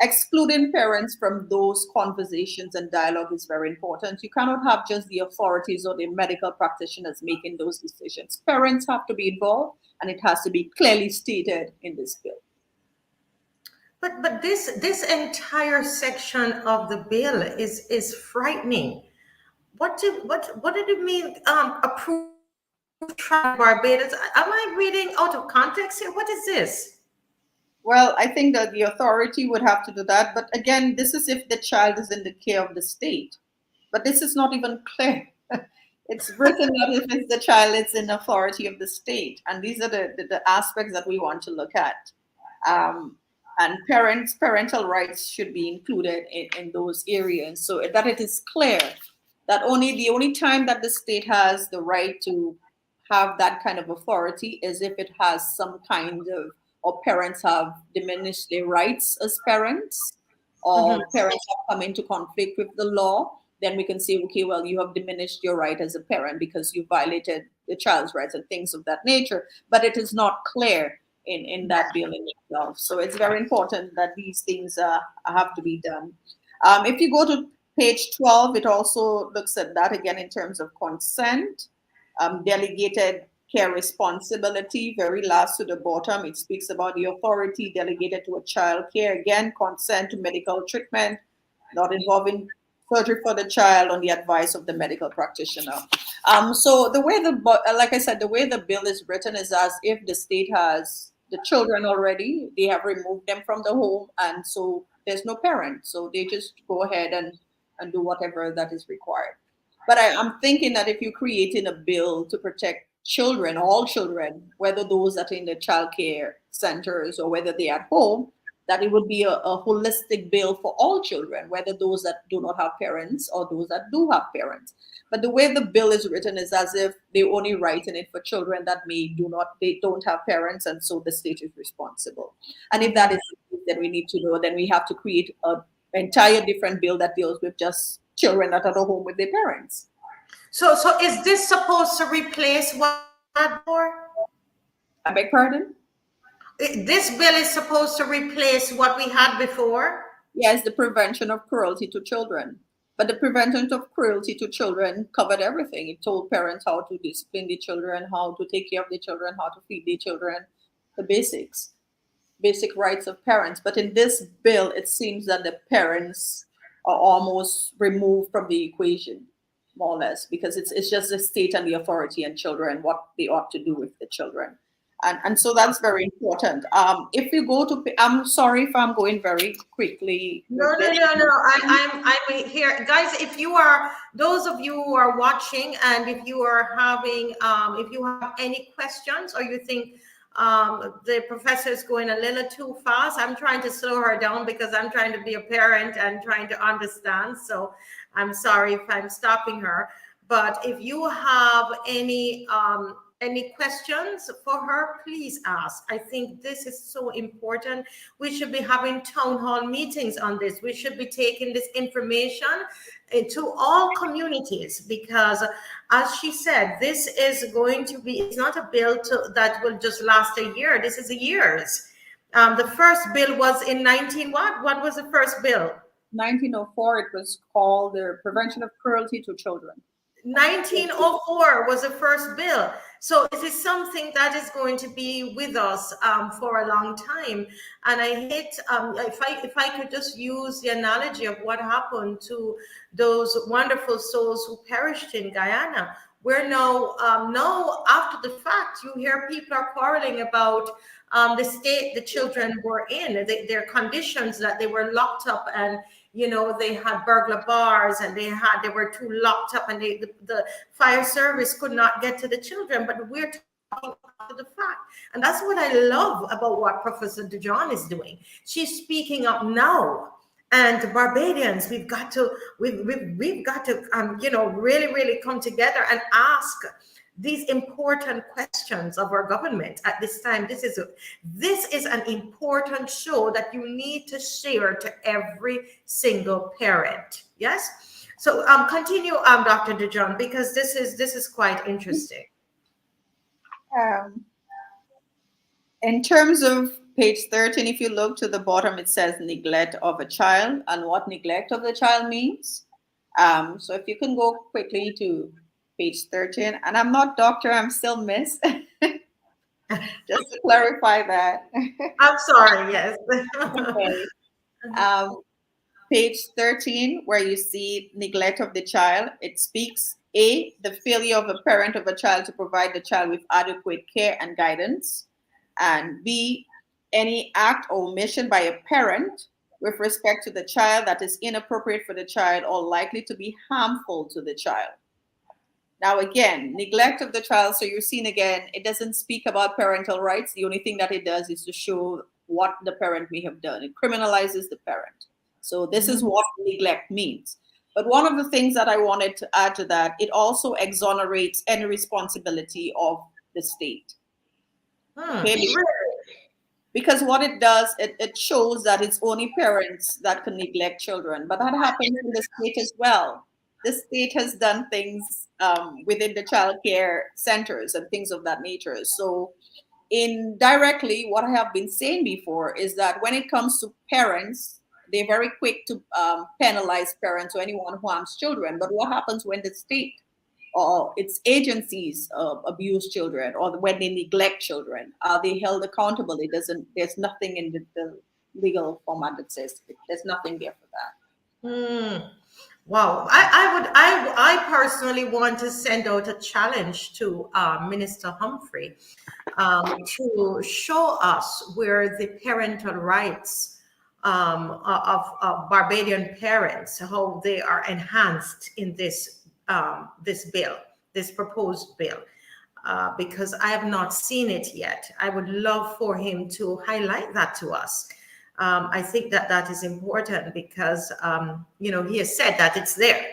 excluding parents from those conversations and dialogue is very important. You cannot have just the authorities or the medical practitioners making those decisions. Parents have to be involved, and it has to be clearly stated in this bill. But this entire section of the bill is frightening. What did it mean? Approved tribe Barbados? Am I reading out of context here? What is this? Well, I think that the authority would have to do that. But again, this is if the child is in the care of the state. But this is not even clear. It's written that if it's the child, it's in authority of the state. And these are the aspects that we want to look at. And parental rights should be included in those areas, so that it is clear that the only time that the state has the right to have that kind of authority is if it has some kind of, or parents have diminished their rights as parents, or parents have come into conflict with the law. Then we can say, okay, well, you have diminished your right as a parent because you violated the child's rights and things of that nature. But it is not clear in that bill in itself. So it's very important that these things have to be done. If you go to page 12, it also looks at that again in terms of consent, delegated care responsibility, very last to the bottom. It speaks about the authority delegated to a child care. Again, consent to medical treatment, not involving surgery for the child on the advice of the medical practitioner. So the way like I said, the way the bill is written is as if the state has the children already, they have removed them from the home, and so there's no parent. So they just go ahead and do whatever that is required. But I'm thinking that if you're creating a bill to protect children, all children, whether those that are in the child care centers or whether they're at home, that it would be a holistic bill for all children, whether those that do not have parents or those that do have parents. But the way the bill is written is as if they only writing it for children that they don't have parents, and so the state is responsible. And if that is that we need to know, then we have to create an entire different bill that deals with just children that are at home with their parents. So is this supposed to replace what we had before? I beg pardon? This bill is supposed to replace what we had before? Yes, the prevention of cruelty to children. But the prevention of cruelty to children covered everything. It told parents how to discipline the children, how to take care of the children, how to feed the children, the basics, basic rights of parents. But in this bill, it seems that the parents are almost removed from the equation, more or less, because it's just the state and the authority and children, what they ought to do with the children. And so that's very important. If you go to, I'm sorry if I'm going very quickly. No. I'm here, guys. If you are, those of you who are watching, and if you are having, if you have any questions, or you think the professor is going a little too fast, I'm trying to slow her down because I'm trying to be a parent and trying to understand. So I'm sorry if I'm stopping her. But if you have any any questions for her, please ask. I think this is so important. We should be having town hall meetings on this. We should be taking this information to all communities, because as she said, this is going to be, it's not a bill that will just last a year. This is years. The first bill was in 19 what? What was the first bill? 1904. It was called the Prevention of Cruelty to Children. 1904 was the first bill. So it is something that is going to be with us for a long time. And I hate, if I could just use the analogy of what happened to those wonderful souls who perished in Guyana, where now after the fact, you hear people are quarreling about the state the children were in, their conditions, that they were locked up, and they had burglar bars, and they were too locked up, and the fire service could not get to the children. But we're talking after the fact, and that's what I love about what Professor Dujon is doing. She's speaking up now, and Barbadians, we've got to really, really come together and ask these important questions of our government at this time. This is an important show that you need to share to every single parent. Yes. So continue, Dr. Dujon, because this is quite interesting. In terms of page 13, if you look to the bottom, it says neglect of a child, and what neglect of the child means. So if you can go quickly to page 13, and I'm not doctor, I'm still Miss. Just to clarify that. I'm sorry, yes. Okay. Page 13, where you see neglect of the child, it speaks A, the failure of a parent of a child to provide the child with adequate care and guidance, and B, any act or omission by a parent with respect to the child that is inappropriate for the child or likely to be harmful to the child. Now, again, neglect of the child. So you're seeing again, it doesn't speak about parental rights. The only thing that it does is to show what the parent may have done. It criminalizes the parent. So this is what neglect means. But one of the things that I wanted to add to that, it also exonerates any responsibility of the state. Okay? Because what it does, it shows that it's only parents that can neglect children. But that happens in the state as well. The state has done things within the child care centers and things of that nature. So indirectly, what I have been saying before is that when it comes to parents, they're very quick to penalize parents or anyone who harms children. But what happens when the state or its agencies abuse children, or when they neglect children? Are they held accountable? There's nothing in the legal format that says there's nothing there for that. Wow, I personally want to send out a challenge to Minister Humphrey to show us where the parental rights of Barbadian parents, how they are enhanced in this bill, this proposed bill, because I have not seen it yet. I would love for him to highlight that to us. I think that is important because, he has said that it's there.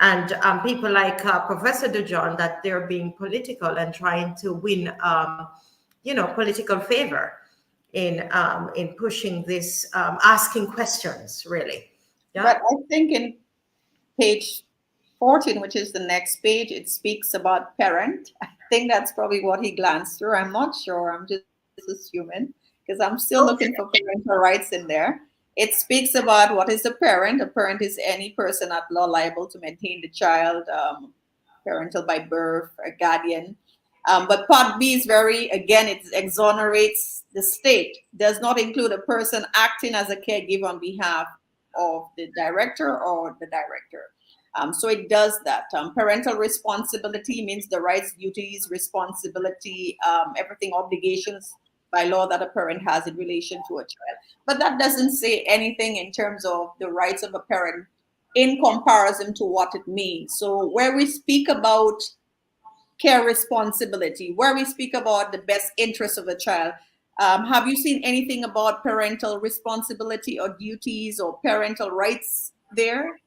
And people like Professor Dujon, that they're being political and trying to win, political favor in pushing this, asking questions, really. Yeah? But I think in page 14, which is the next page, it speaks about parent. I think that's probably what he glanced through. I'm not sure. I'm just assuming, because I'm still looking for parental rights in there. It speaks about what is a parent. A parent is any person at law liable to maintain the child, parental by birth, a guardian. But part B is it exonerates the state. Does not include a person acting as a caregiver on behalf of the director or the director. So it does that. Parental responsibility means the rights, duties, responsibility, everything, obligations by law that a parent has in relation to a child. But that doesn't say anything in terms of the rights of a parent in comparison to what it means. So where we speak about care responsibility, where we speak about the best interest of a child, have you seen anything about parental responsibility or duties or parental rights there?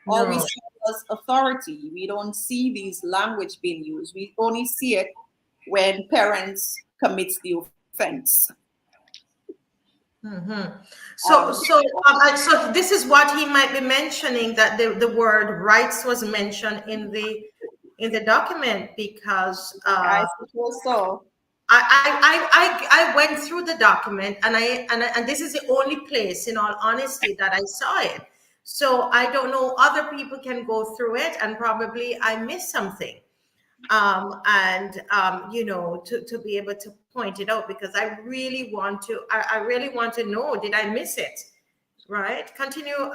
No. All we see is authority. We don't see these language being used. We only see it when parents commits the offense. So this is what he might be mentioning, that the word rights was mentioned in the document, because I suppose so. I went through the document, and this is the only place, in all honesty, that I saw it. So I don't know, other people can go through it and probably I missed something. To be able to point it out, because I really want to know, did I miss it? Right? Continue,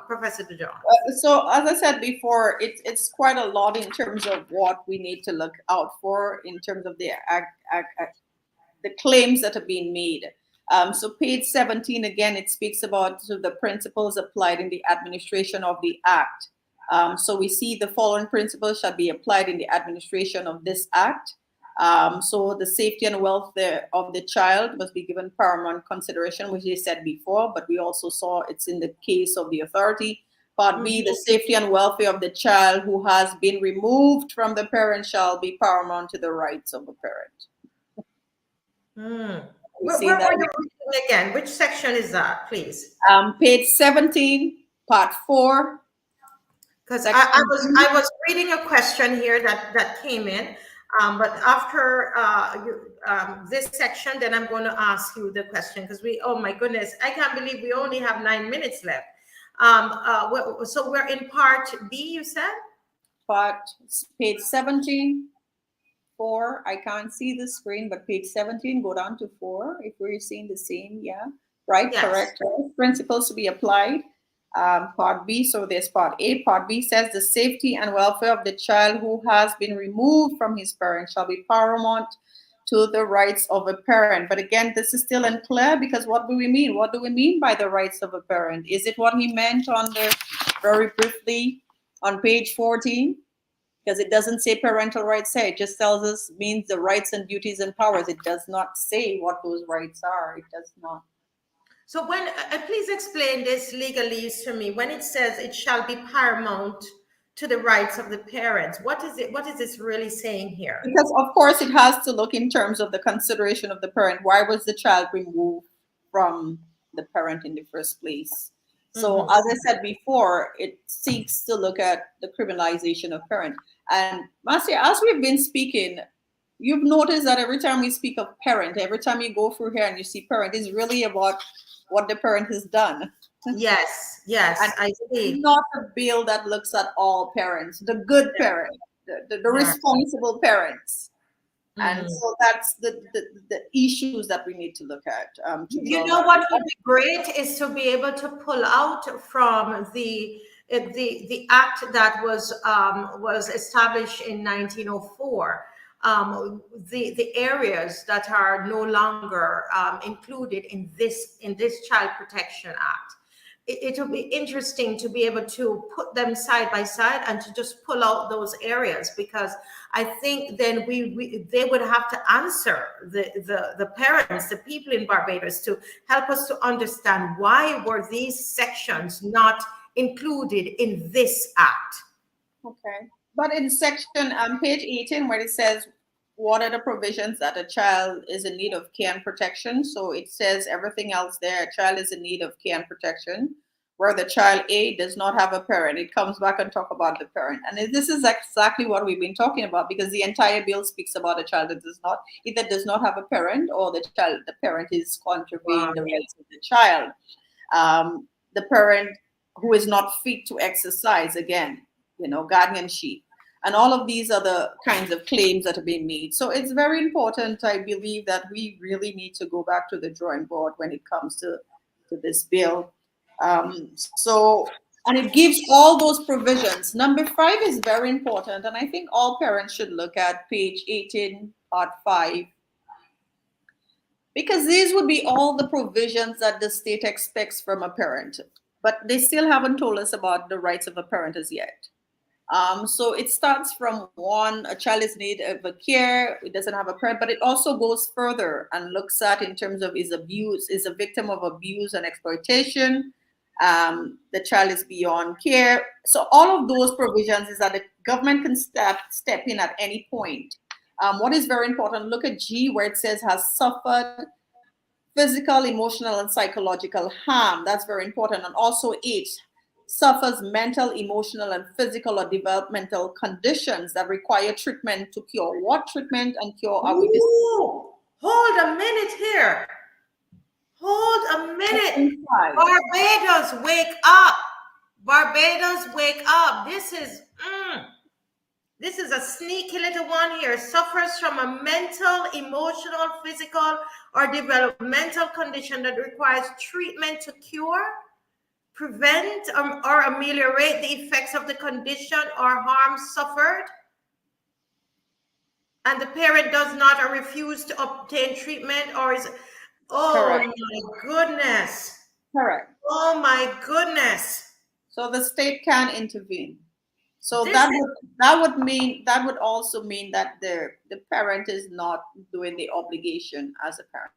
Professor Dujon. So as I said before, it's quite a lot in terms of what we need to look out for in terms of the claims that are being made. So page 17, again, it speaks about the principles applied in the administration of the act. So we see the following principles shall be applied in the administration of this act. So the safety and welfare of the child must be given paramount consideration, which they said before, but we also saw it's in the case of the authority. Part B, the safety and welfare of the child who has been removed from the parent shall be paramount to the rights of the parent. Where are you reading again? Which section is that, please? Page 17, part 4. Because I was reading a question here that came in, but after this section, then I'm going to ask you the question, because oh my goodness, I can't believe we only have 9 minutes left. So we're in part B, you said? Page 17, 4. I can't see the screen, but page 17, go down to 4, if we're seeing the same, yeah. Right, yes. Correct. Principles to be applied. Part B, so there's part A. Part B says the safety and welfare of the child who has been removed from his parent shall be paramount to the rights of a parent. But again, this is still unclear, because what do we mean? What do we mean by the rights of a parent? Is it what he meant on the, very briefly, on page 14? Because it doesn't say parental rights there. It just tells us, means the rights and duties and powers. It does not say what those rights are. It does not. So when, please explain this legalese to me. When it says it shall be paramount to the rights of the parents, what is it? What is this really saying here? Because of course it has to look in terms of the consideration of the parent. Why was the child removed from the parent in the first place? So as I said before, it seeks to look at the criminalization of parent. And Marcia, as we've been speaking, you've noticed that every time we speak of parent, every time you go through here and you see parent, it's really about what the parent has done. Yes, and I see. It's not a bill that looks at all parents, the good parents, the responsible parents. And so that's the issues that we need to look at. You know what would be great is to be able to pull out from the act that was established in 1904. The areas that are no longer included in this Child Protection Act. It will be interesting to be able to put them side by side and to just pull out those areas, because I think then they would have to answer the parents, the people in Barbados, to help us to understand why were these sections not included in this act. Okay. But in section page 18, where it says what are the provisions that a child is in need of care and protection, so it says everything else there, a child is in need of care and protection. Where the child A does not have a parent, it comes back and talk about the parent. And this is exactly what we've been talking about, because the entire bill speaks about a child that either does not have a parent, or the parent is contravening the rights of the child. The parent who is not fit to exercise, again, guardianship. And all of these are the kinds of claims that are being made. So it's very important, I believe, that we really need to go back to the drawing board when it comes to this bill. And it gives all those provisions. Number 5 is very important, and I think all parents should look at page 18, part 5, because these would be all the provisions that the state expects from a parent, but they still haven't told us about the rights of a parent as yet. So it starts from 1, a child is in need of a care, it doesn't have a parent, but it also goes further and looks at in terms of is a victim of abuse and exploitation. The child is beyond care. So all of those provisions is that the government can step in at any point What is very important, look at G where it says has suffered physical, emotional, and psychological harm. That's very important. And also H, suffers mental, emotional, and physical or developmental conditions that require treatment to cure. What treatment and cure are we discussing? Ooh, hold a minute here. Hold a minute. Barbados, wake up. Barbados, wake up. This is a sneaky little one here. Suffers from a mental, emotional, physical, or developmental condition that requires treatment to cure, prevent, or ameliorate the effects of the condition or harm suffered. And the parent does not or refuse to obtain treatment or is, oh Correct. my goodness. Correct. Oh my goodness. So the state can intervene. So that would also mean that the parent is not doing the obligation as a parent.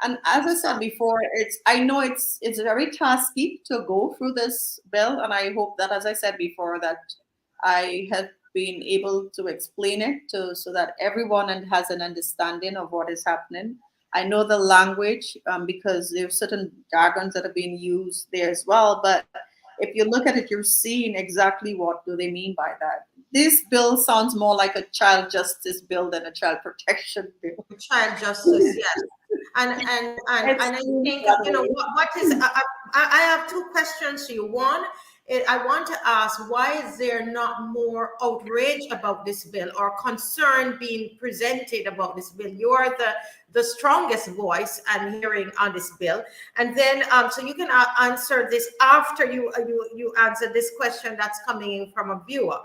And as I said before, I know it's very tasky to go through this bill, and I hope that, as I said before, that I have been able to explain it so that everyone has an understanding of what is happening. I know the language because there's certain jargons that are being used there as well, but if you look at it, you're seeing exactly what do they mean by that. This bill sounds more like a child justice bill than a child protection bill. Child justice, yes. And I think, you know, what is, I have two questions to you. One, I want to ask, why is there not more outrage about this bill or concern being presented about this bill? You are the strongest voice I'm hearing on this bill. And then, so you can answer this after you answer this question that's coming in from a viewer.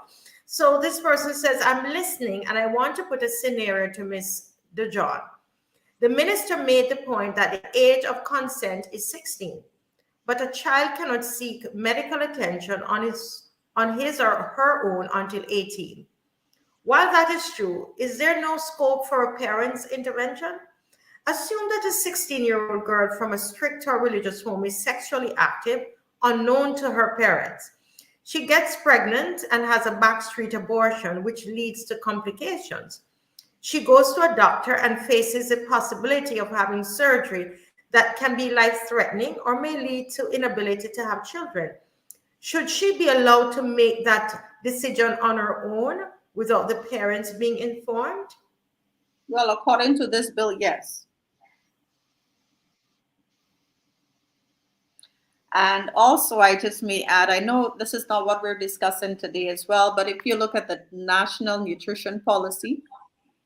So this person says, I'm listening and I want to put a scenario to Ms. Dujon. The minister made the point that the age of consent is 16, but a child cannot seek medical attention on his or her own until 18. While that is true, is there no scope for a parent's intervention? Assume that a 16-year-old girl from a strict or religious home is sexually active, unknown to her parents. She gets pregnant and has a backstreet abortion, which leads to complications. She goes to a doctor and faces the possibility of having surgery that can be life-threatening or may lead to inability to have children. Should she be allowed to make that decision on her own without the parents being informed? Well, according to this bill, yes. And also, I just may add, I know this is not what we're discussing today as well, but if you look at the National Nutrition Policy,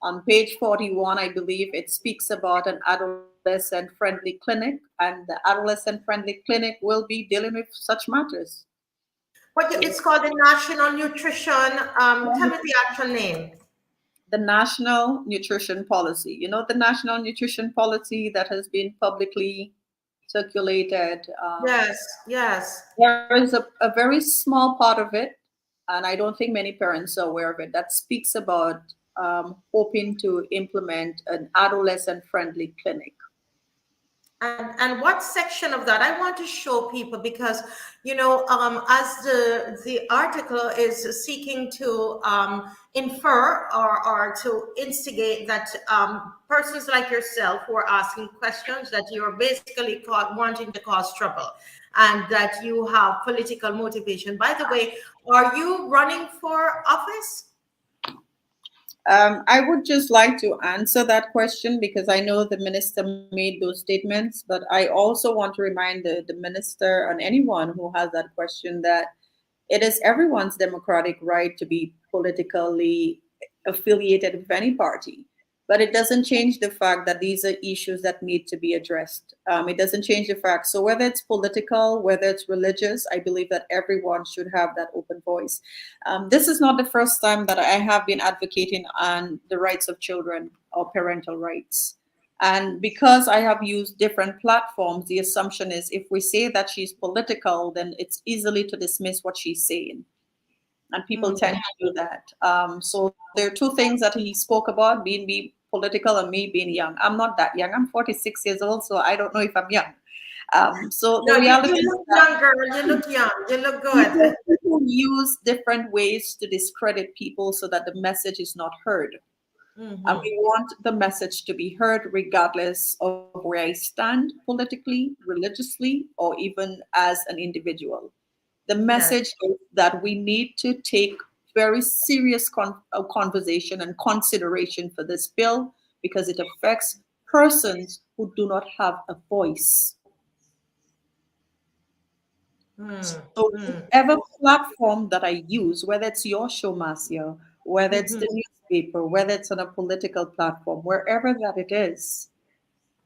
on page 41, I believe it speaks about an adolescent-friendly clinic, and the adolescent-friendly clinic will be dealing with such matters. It's called the National Nutrition, tell me the actual name. The National Nutrition Policy. You know, the National Nutrition Policy that has been publicly circulated. Yes. There is a very small part of it, and I don't think many parents are aware of it, that speaks about hoping to implement an adolescent-friendly clinic. And what section of that I want to show people, because you know, as the article is seeking to infer or to instigate that persons like yourself who are asking questions, that you're basically wanting to cause trouble and that you have political motivation. By the way, are you running for office? I would just like to answer that question because I know the minister made those statements, but I also want to remind the minister and anyone who has that question that it is everyone's democratic right to be politically affiliated with any party. But it doesn't change the fact that these are issues that need to be addressed. It doesn't change the fact. So whether it's political, whether it's religious, I believe that everyone should have that open voice. This is not the first time that I have been advocating on the rights of children or parental rights. And because I have used different platforms, the assumption is if we say that she's political, then it's easily to dismiss what she's saying. And people tend to do that. So there are two things that he spoke about, being political and me being young. I'm not that young. I'm 46 years old, so I don't know if I'm young. So the reality you look young, girl. You look young. You look good. People use different ways to discredit people so that the message is not heard. And we want the message to be heard regardless of where I stand politically, religiously, or even as an individual. The Yes. message is that we need to take very serious conversation and consideration for this bill because it affects persons who do not have a voice. So whatever platform that I use, whether it's your show, Marcia, whether it's the newspaper, whether it's on a political platform, wherever that it is,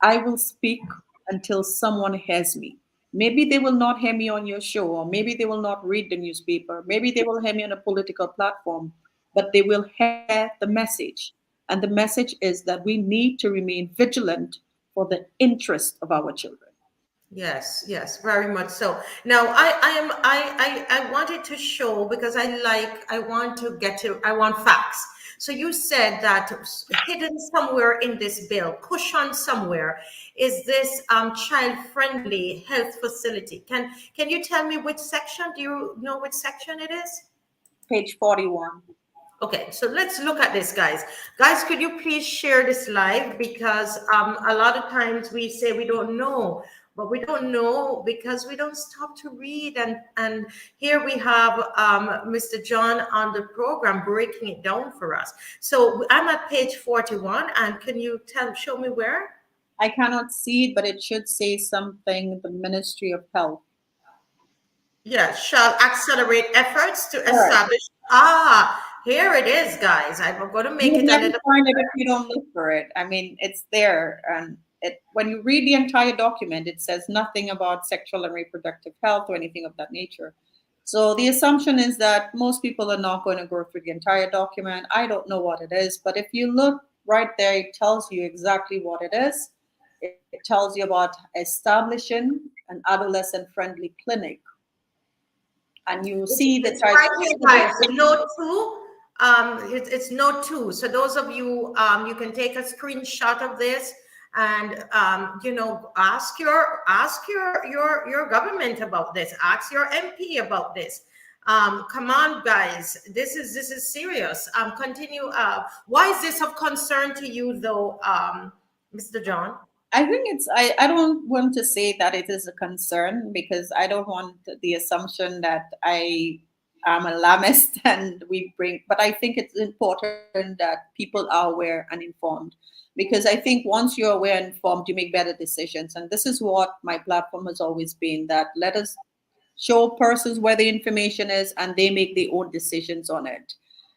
I will speak until someone hears me. Maybe they will not hear me on your show, or maybe they will not read the newspaper. Maybe they will hear me on a political platform, but they will hear the message. And the message is that we need to remain vigilant for the interest of our children. Yes, yes, very much so. Now, I wanted to show because I want to get to, I want facts. So you said that hidden somewhere in this bill, cushion somewhere, is this child-friendly health facility. Can you tell me which section? Do you know which section it is? Page 41. Okay, so let's look at this, guys. Guys, could you please share this live? Because a lot of times we say we don't know, but we don't know because we don't stop to read. And here we have Mr. John on the program breaking it down for us. So I'm at page 41, and can you show me where? I cannot see it, but it should say something, the Ministry of Health. Yeah, shall accelerate efforts to Right. establish. Here it is, guys. I'm going to make You it a never little. find it if you don't look for it. I mean, it's there, and when you read the entire document, it says nothing about sexual and reproductive health or anything of that nature. So the assumption is that most people are not going to go through the entire document. I don't know what it is, but if you look right there, it tells you exactly what it is. It tells you about establishing an adolescent-friendly clinic. And you see the It's right here, guys. Note 2. It's note 2. So those of you, you can take a screenshot of this and ask your government about this. Ask your MP about this. Come on, guys. This is serious. Continue. Why is this of concern to you, though, Mr. John? I think I don't want to say that it is a concern because I don't want the assumption that I am a lamist and but I think it's important that people are aware and informed because I think once you're aware and informed, you make better decisions. And this is what my platform has always been, that let us show persons where the information is and they make their own decisions on it.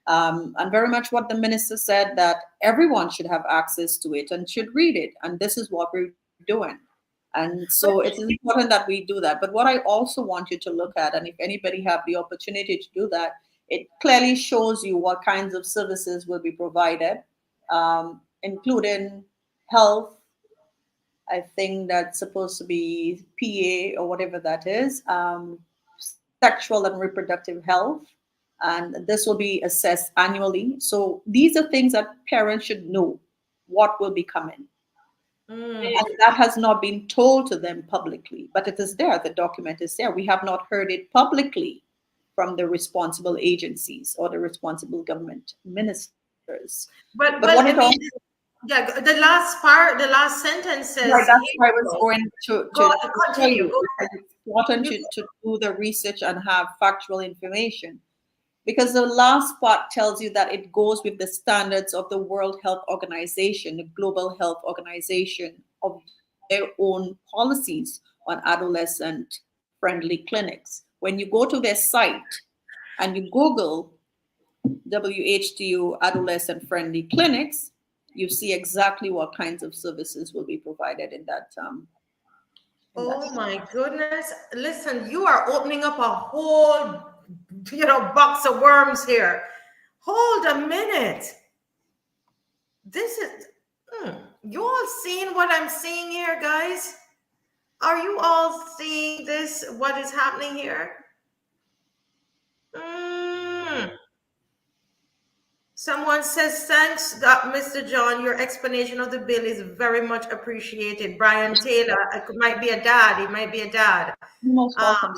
And very much what the minister said, that everyone should have access to it and should read it. And this is what we're doing. And so it's important that we do that. But what I also want you to look at, and if anybody have the opportunity to do that, it clearly shows you what kinds of services will be provided, including health. I think that's supposed to be PA or whatever that is, sexual and reproductive health. And this will be assessed annually. So these are things that parents should know what will be coming. And that has not been told to them publicly, but it is there. The document is there. We have not heard it publicly from the responsible agencies or the responsible government ministers. But what it also, yeah, the last sentence says. Right, that's why I was going to tell you. It's important to do the research and have factual information. Because the last part tells you that it goes with the standards of the World Health Organization, the Global Health Organization, of their own policies on adolescent-friendly clinics. When you go to their site and you Google WHTU adolescent-friendly clinics, you see exactly what kinds of services will be provided in that. Oh my goodness! Listen, you are opening up a whole box of worms here. Hold a minute. This is, you all seeing what I'm seeing here, guys? Are you all seeing this, what is happening here? Someone says, thanks, Mr. John. Your explanation of the bill is very much appreciated. Brian Taylor, it might be a dad. It might be a dad. Most welcome.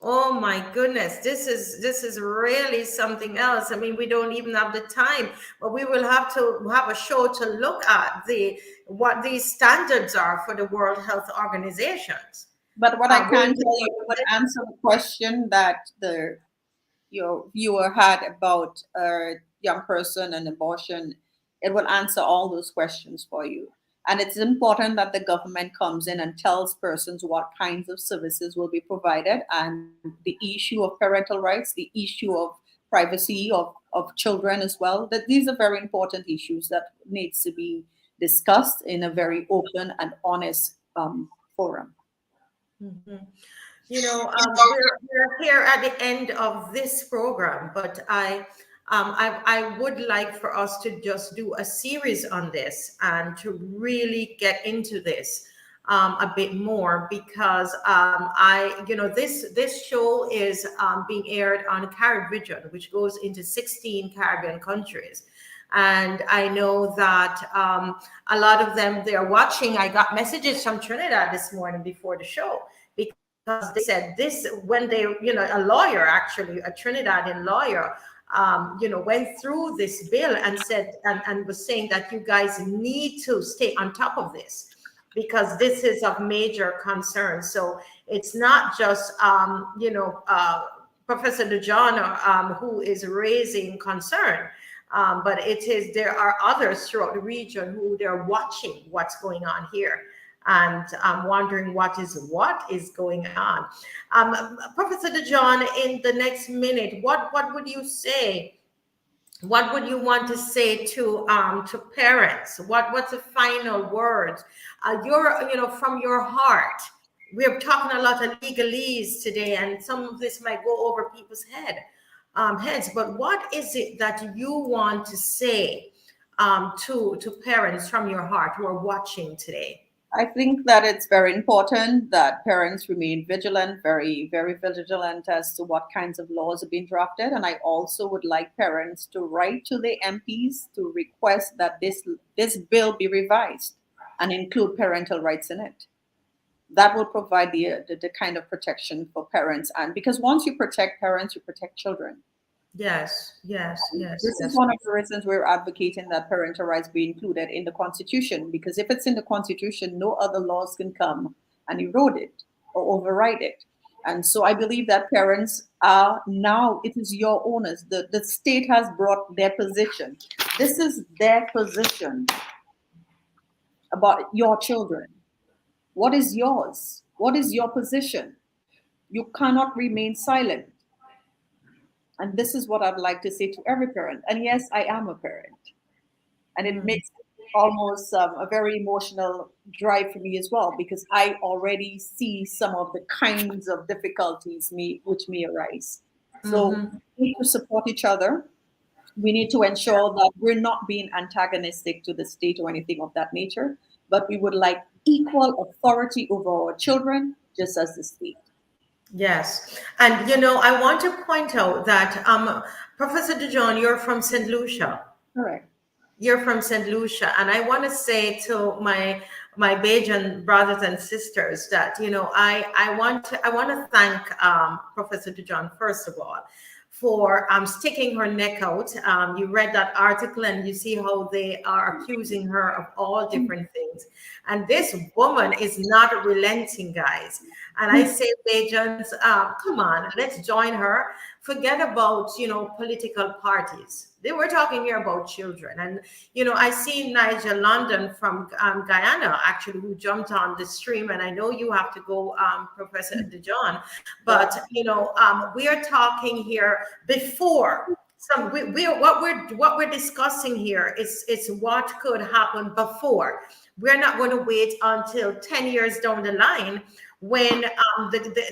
Oh my goodness, this is really something else. I mean, we don't even have the time, but we will have to have a show to look at what these standards are for the World Health Organizations. But what I can tell you We'll- would answer the question that your viewer had about a young person and abortion. It will answer all those questions for you. And it's important that the government comes in and tells persons what kinds of services will be provided, and the issue of parental rights, the issue of privacy of children as well. That these are very important issues that needs to be discussed in a very open and honest forum. Mhm. We're here at the end of this program, but I would like for us to just do a series on this and to really get into this a bit more, because this show is being aired on Caribvision, which goes into 16 Caribbean countries. And I know that a lot of them, they're watching. I got messages from Trinidad this morning before the show, because they said this when they, a lawyer, actually, a Trinidadian lawyer, went through this bill and said, and was saying that you guys need to stay on top of this, because this is of major concern. So it's not just, Professor Dujon who is raising concern, but there are others throughout the region who they're watching what's going on here, and wondering what is going on. Professor Dujon, in the next minute, what would you say? What would you want to say to parents? What's the final words? From your heart. We're talking a lot of legalese today, and some of this might go over people's heads. But what is it that you want to say to parents from your heart who are watching today? I think that it's very important that parents remain vigilant, very, very vigilant as to what kinds of laws are being drafted. And I also would like parents to write to the MPs to request that this bill be revised and include parental rights in it. That will provide the kind of protection for parents. And because once you protect parents, you protect children. Yes. This is one of the reasons we're advocating that parental rights be included in the Constitution, because if it's in the Constitution, no other laws can come and erode it or override it. And so I believe that parents are now, it is your onus. The state has brought their position. This is their position about your children. What is yours? What is your position? You cannot remain silent. And this is what I'd like to say to every parent. And yes, I am a parent. And it makes it almost a very emotional drive for me as well, because I already see some of the kinds of difficulties which may arise. So we need to support each other. We need to ensure that we're not being antagonistic to the state or anything of that nature, but we would like equal authority over our children, just as the state. Yes. And, I want to point out that, Professor Dujon, you're from St. Lucia. Correct. You're from St. Lucia. And I want to say to my Bajan brothers and sisters that, I want to thank Professor Dujon, first of all, for sticking her neck out. You read that article and you see how they are accusing her of all different things. And this woman is not relenting, guys. And I say, Bajans, come on, let's join her. Forget about, political parties. They were talking here about children. And, I see Nigel London from Guyana, actually, who jumped on the stream. And I know you have to go, Professor Dujon. But, we are talking here before. What we're discussing here is what could happen before. We're not going to wait until 10 years down the line when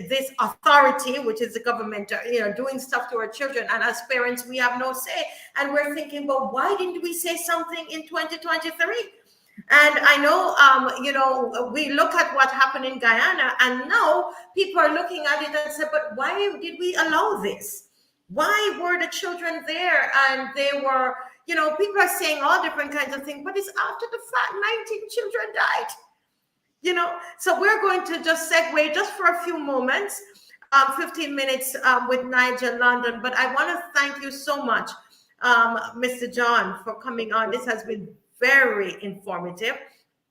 this authority, which is the government, doing stuff to our children, and as parents, we have no say. And we're thinking, but why didn't we say something in 2023? And I know, we look at what happened in Guyana, and now people are looking at it and say, but why did we allow this? Why were the children there? And they were, people are saying all different kinds of things, but it's after the fact 19 children died. So we're going to just segue just for a few moments. 15 minutes with Nigel London, but I want to thank you so much, Mr. John, for coming on. This has been very informative.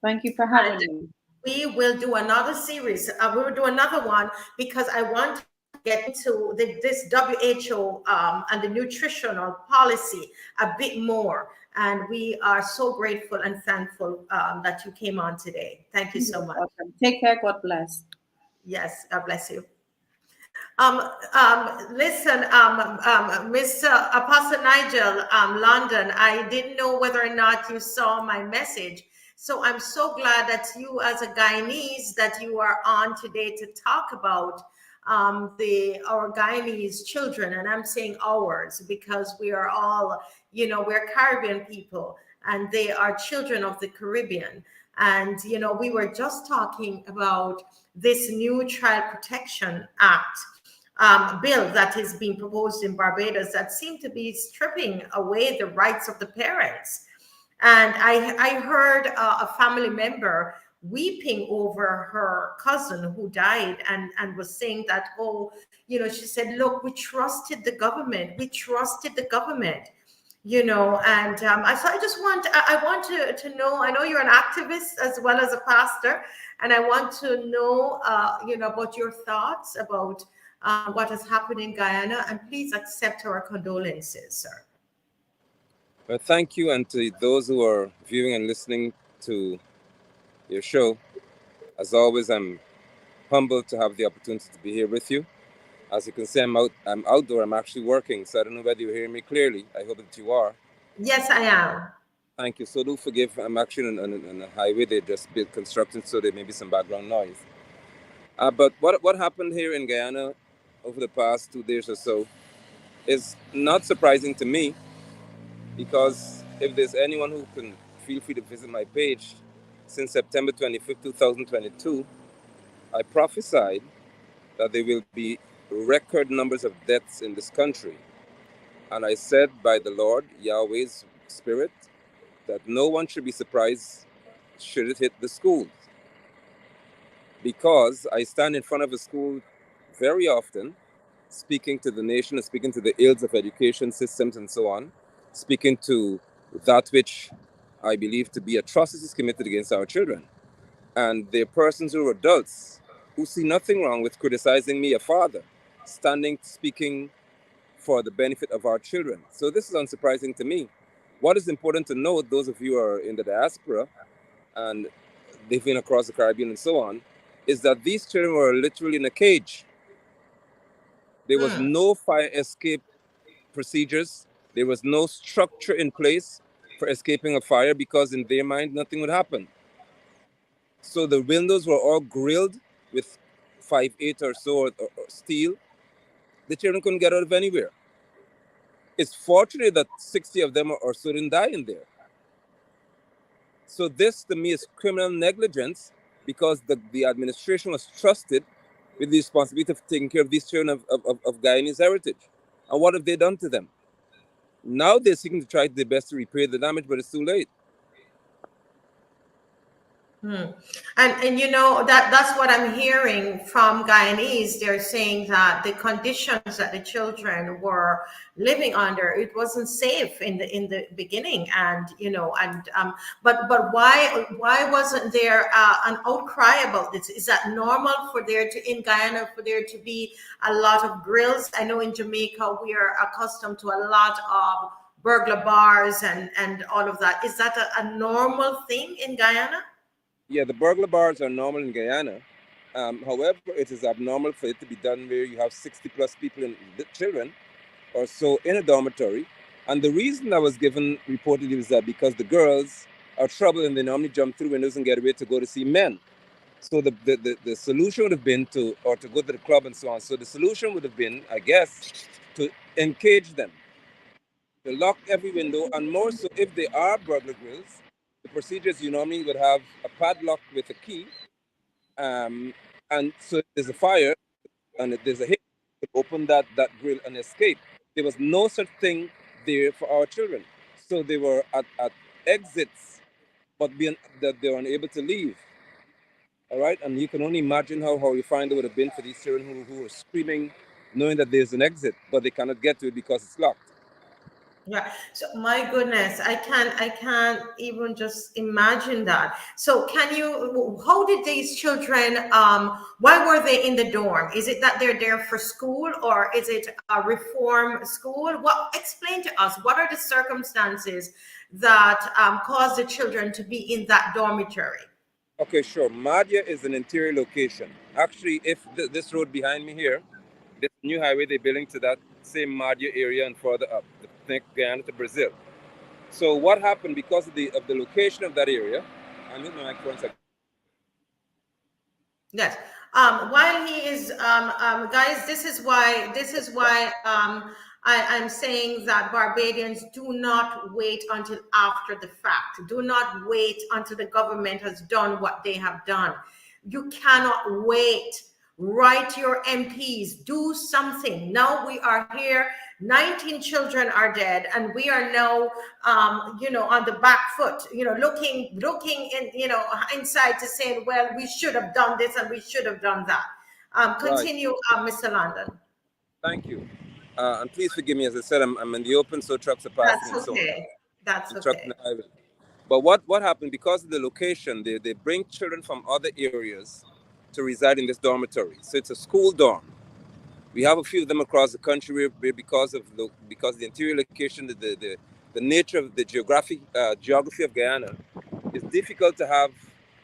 Thank you for having me. We will do another series. We will do another one because I want to get into this WHO and the nutritional policy a bit more. And we are so grateful and thankful that you came on today. Thank you so much. Welcome. Take care. God bless. Yes, God bless you. Listen, Mr. Apostle Nigel, London, I didn't know whether or not you saw my message. So I'm so glad that you, as a Guyanese, that you are on today to talk about our Guyanese children. And I'm saying ours because we are all, we're Caribbean people and they are children of the Caribbean. And, we were just talking about this new Child Protection Act bill that is being proposed in Barbados that seem to be stripping away the rights of the parents. And I heard a family member weeping over her cousin who died and was saying that, she said, look, we trusted the government. We trusted the government, and so I just want to know, I know you're an activist as well as a pastor, and I want to know, about your thoughts about what has happened in Guyana, and please accept our condolences, sir. Well, thank you, and to those who are viewing and listening to your show. As always, I'm humbled to have the opportunity to be here with you. As you can see, I'm outdoor. I'm actually working, so I don't know whether you're hearing me clearly. I hope that you are. Yes, I am. Thank you. So do forgive. I'm actually on a highway. They just built construction, so there may be some background noise. But what happened here in Guyana over the past 2 days or so is not surprising to me, because if there's anyone who can feel free to visit my page, since September 25th, 2022, I prophesied that there will be record numbers of deaths in this country. And I said by the Lord, Yahweh's Spirit, that no one should be surprised should it hit the schools. Because I stand in front of a school very often, speaking to the nation and speaking to the ills of education systems and so on, speaking to that which I believe to be atrocities committed against our children. And they're persons who are adults who see nothing wrong with criticizing me, a father, standing, speaking for the benefit of our children. So this is unsurprising to me. What is important to note, those of you who are in the diaspora and they've been across the Caribbean and so on, is that these children were literally in a cage. There was no fire escape procedures. There was no structure in place for escaping a fire because in their mind, nothing would happen. So the windows were all grilled with 5/8 or so or steel. The children couldn't get out of anywhere. It's fortunate that 60 of them or so didn't die in there. So this to me is criminal negligence, because the administration was trusted with the responsibility of taking care of these children of Guyanese heritage. And what have they done to them? Now they're seeking to try their best to repair the damage, but it's too late. And that's what I'm hearing from Guyanese. They're saying that the conditions that the children were living under, it wasn't safe in the beginning, but why wasn't there an outcry about this? Is that normal in Guyana for there to be a lot of grills? I know in Jamaica we are accustomed to a lot of burglar bars and all of that. Is that a normal thing in Guyana? Yeah, the burglar bars are normal in Guyana. However, it is abnormal for it to be done where you have 60 plus people in children or so in a dormitory. And the reason that was given reportedly was that because the girls are trouble and they normally jump through windows and get away to go to see men. So the solution would have been to go to the club and so on. So the solution would have been, I guess, to encage them, to lock every window, and more so if they are burglar grills. The procedures, you normally would have a padlock with a key, and so if there's a fire and if there's a hit, to open that grill and escape. There was no such thing there for our children. So they were at exits, but that they were unable to leave. All right, and you can only imagine how horrifying it would have been for these children who were screaming, knowing that there's an exit, but they cannot get to it because it's locked. Yeah. So my goodness, I can't even just imagine that. So how did these children, why were they in the dorm? Is it that they're there for school, or is it a reform school? Explain to us, what are the circumstances that caused the children to be in that dormitory? Okay, sure. Madhya is an interior location. Actually, if this road behind me here, this new highway they're building to that same Madhya area and further up, Guyana to Brazil. So what happened because of the location of that area? I'm hitting my microphone. Yes. While he is, guys, this is why I'm saying that Barbadians do not wait until after the fact. Do not wait until the government has done what they have done. You cannot wait. Write your MPs. Do something. Now we are here. 19 children are dead, and we are now, on the back foot, looking in, inside to say, well, we should have done this and we should have done that. Continue, right. Mr. London. Thank you. And please forgive me, as I said, I'm in the open, so trucks are passing. That's okay. That's okay. But what happened, because of the location, they bring children from other areas to reside in this dormitory. So it's a school dorm. We have a few of them across the country where because of the interior location, the nature of the geography of Guyana, it's difficult to have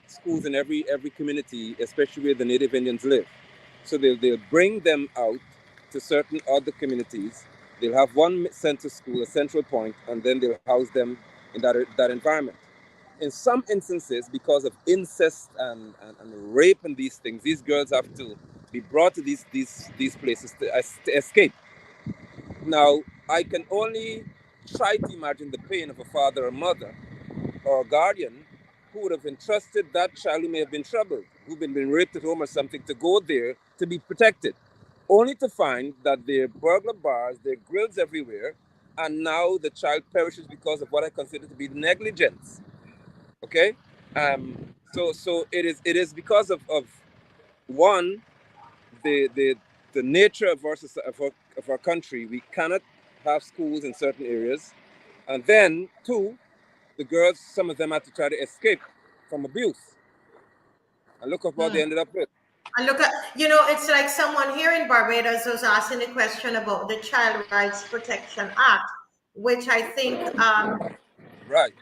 schools in every community, especially where the native Indians live. So they'll bring them out to certain other communities. They'll have one center school, a central point, and then they'll house them in that environment. In some instances, because of incest and rape and these things, these girls have to be brought to these places to escape. Now, I can only try to imagine the pain of a father or mother or a guardian who would have entrusted that child who may have been troubled, who'd been raped at home or something, to go there to be protected, only to find that there are burglar bars, there are grills everywhere, and now the child perishes because of what I consider to be negligence. Okay? So it is because of one, the nature of our country. We cannot have schools in certain areas, and then two, the girls, some of them had to try to escape from abuse, and look at what they ended up with. And look at, it's like someone here in Barbados was asking a question about the Child Rights Protection Act, which I think right.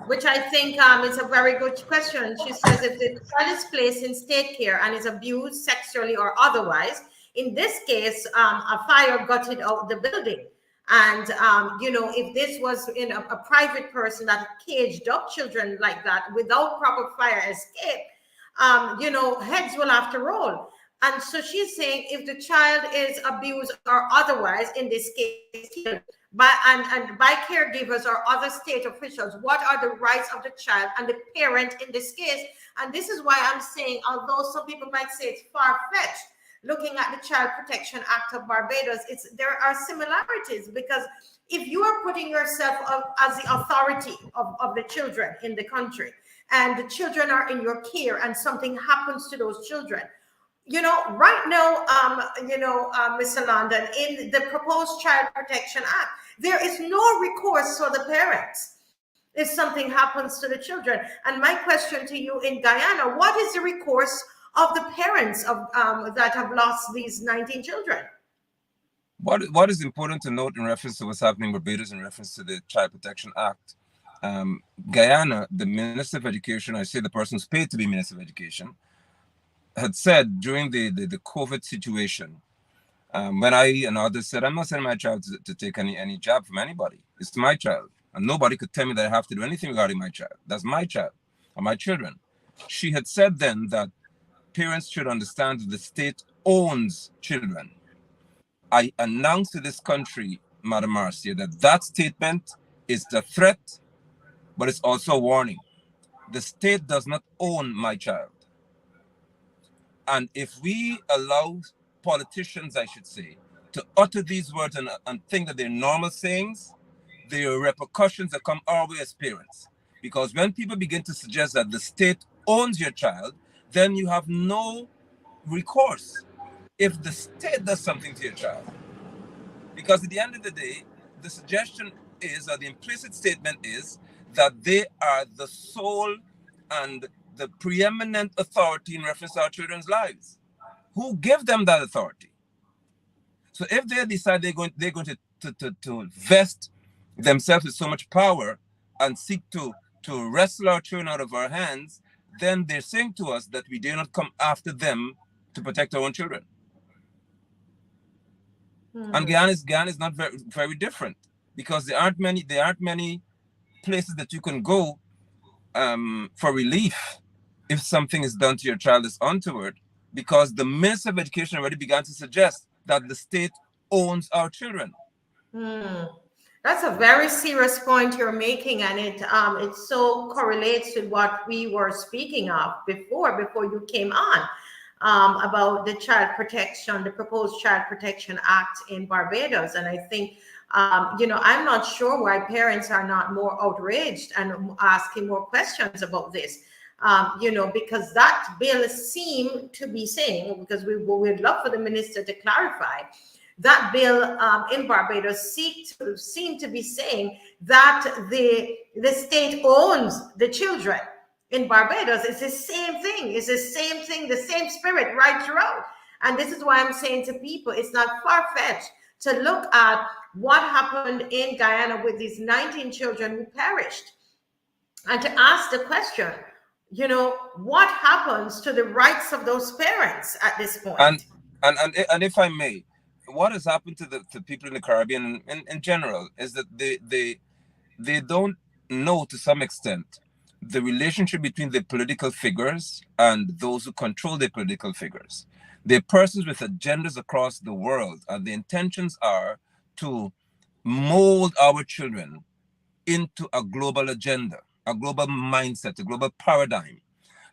Which I think is a very good question. She says, if the child is placed in state care and is abused sexually or otherwise, in this case, a fire gutted out the building. And, if this was in a private person that caged up children like that without proper fire escape, heads will have to roll. And so she's saying, if the child is abused or otherwise, in this case, by caregivers or other state officials, what are the rights of the child and the parent in this case? And this is why I'm saying, although some people might say it's far-fetched, looking at the Child Protection Act of Barbados, there are similarities, because if you are putting yourself up as the authority of the children in the country, and the children are in your care and something happens to those children, right now, Mr. London, in the proposed Child Protection Act, there is no recourse for the parents if something happens to the children. And my question to you in Guyana, what is the recourse of the parents of that have lost these 19 children? What is important to note in reference to what's happening in Barbados in reference to the Child Protection Act, Guyana, the Minister of Education, I say the person who's paid to be Minister of Education, had said during the COVID situation, when I and others said, I'm not sending my child to take any jab from anybody. It's my child. And nobody could tell me that I have to do anything regarding my child. That's my child or my children. She had said then that parents should understand that the state owns children. I announced to this country, Madam Marcia, that statement is the threat, but it's also a warning. The state does not own my child. And if we allow politicians, I should say, to utter these words and think that they're normal sayings, there are repercussions that come our way as parents. Because when people begin to suggest that the state owns your child, then you have no recourse if the state does something to your child. Because at the end of the day, the suggestion is, or the implicit statement is, that they are the sole and the preeminent authority in reference to our children's lives. Who give them that authority? So if they decide they're going to vest themselves with so much power and seek to wrestle our children out of our hands, then they're saying to us that we dare not come after them to protect our own children. And Guyana is not very, very different, because there aren't many places that you can go for relief if something is done to your child that's untoward, because the Minister of Education already began to suggest that the state owns our children. That's a very serious point you're making, and it so correlates with what we were speaking of before you came on, about the the proposed Child Protection Act in Barbados. And I think, I'm not sure why parents are not more outraged and asking more questions about this. Because that bill seemed to be saying, because we'd love for the minister to clarify, that bill in Barbados seemed to be saying that the state owns the children. In Barbados, it's the same thing. It's the same thing, the same spirit right throughout. And this is why I'm saying to people, it's not far-fetched to look at what happened in Guyana with these 19 children who perished, and to ask the question, what happens to the rights of those parents at this point? And if I may, what has happened to people in the Caribbean in general is that they don't know, to some extent, the relationship between the political figures and those who control the political figures. They're persons with agendas across the world, and the intentions are to mold our children into a global agenda, a global mindset, a global paradigm.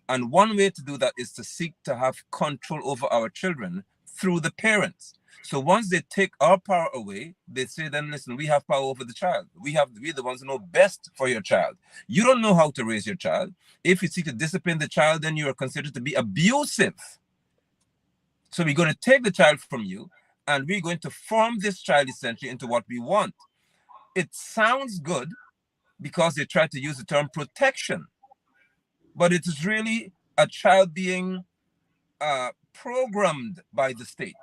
And one way to do that is to seek to have control over our children through the parents. So once they take our power away, they say, then listen, we have power over the child. We're the ones who know best for your child. You don't know how to raise your child. If you seek to discipline the child, then you are considered to be abusive. So we're going to take the child from you, and we're going to form this child essentially into what we want. It sounds good because they try to use the term protection, but it is really a child being programmed by the state,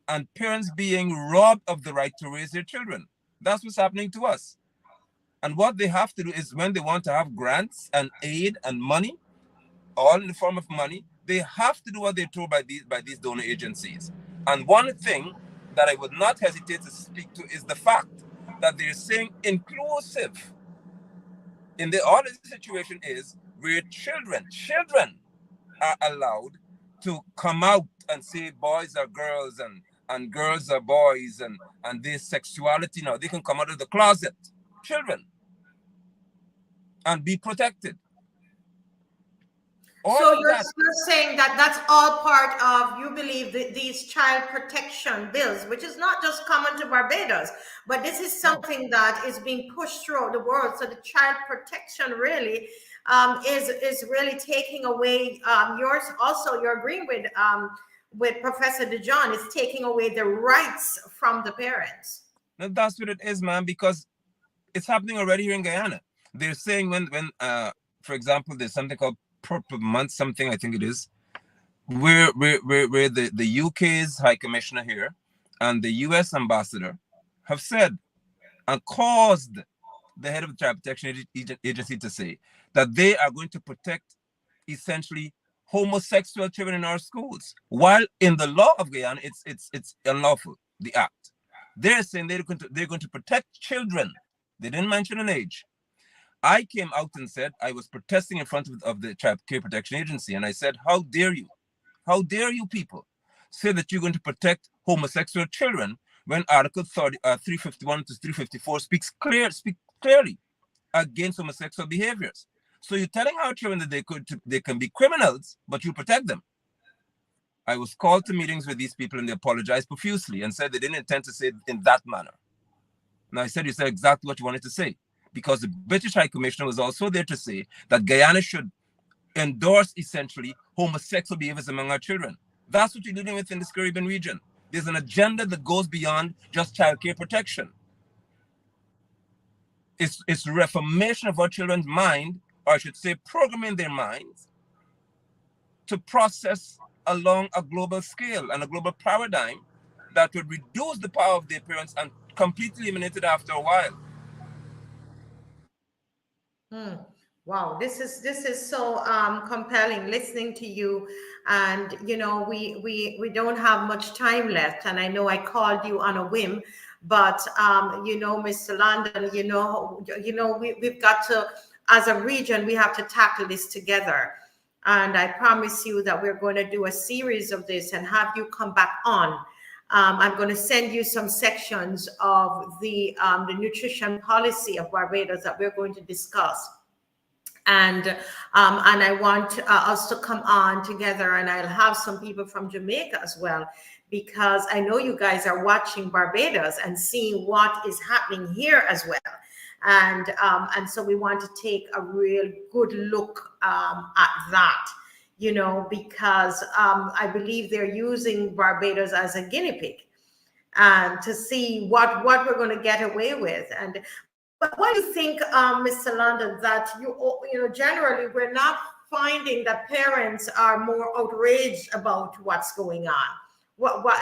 and parents being robbed of the right to raise their children. That's what's happening to us. And what they have to do is, when they want to have grants and aid and money, all in the form of money, they have to do what they're told by these donor agencies. And one thing that I would not hesitate to speak to is the fact that they're saying inclusive. All this situation is where children are allowed to come out and say boys are girls and girls are boys, and their sexuality now. They can come out of the closet, children, and be protected. So you're saying that that's all part of, you believe, these child protection bills, which is not just common to Barbados, but this is something that is being pushed throughout the world. So the child protection really is really taking away yours. Also, you're agreeing with Professor Dujon, is taking away the rights from the parents. No, that's what it is, man, because it's happening already here in Guyana. They're saying when for example, there's something called Purple Month, something I think it is, where the UK's High Commissioner here and the US Ambassador have said and caused the head of the Child Protection Agency to say that they are going to protect essentially homosexual children in our schools, while in the law of Guyana it's unlawful, the act. They're saying they're going to protect children. They didn't mention an age. I came out and said, I was protesting in front of the Child Care Protection Agency, and I said, how dare you people say that you're going to protect homosexual children when Article 351 to 354 speak clearly against homosexual behaviors. So you're telling our children that they can be criminals, but you protect them. I was called to meetings with these people, and they apologized profusely and said they didn't intend to say it in that manner. And I said, you said exactly what you wanted to say, because the British High Commissioner was also there to say that Guyana should endorse essentially homosexual behaviors among our children. That's what you're dealing with in this Caribbean region. There's an agenda that goes beyond just childcare protection. It's reformation of our children's mind, or I should say programming their minds to process along a global scale and a global paradigm that would reduce the power of their parents and completely eliminate it after a while. Wow, this is so compelling listening to you, and you know we don't have much time left, and I know I called you on a whim, but you know, Mr. London, we've got to, as a region, we have to tackle this together, and I promise you that we're going to do a series of this and have you come back on. I'm going to send you some sections of the nutrition policy of Barbados that we're going to discuss. And I want us to come on together, and I'll have some people from Jamaica as well, because I know you guys are watching Barbados and seeing what is happening here as well. And so we want to take a real good look at that, you know, because I believe they're using Barbados as a guinea pig and to see what we're going to get away with. And but why do you think, Mr. London, that generally we're not finding that parents are more outraged about what's going on?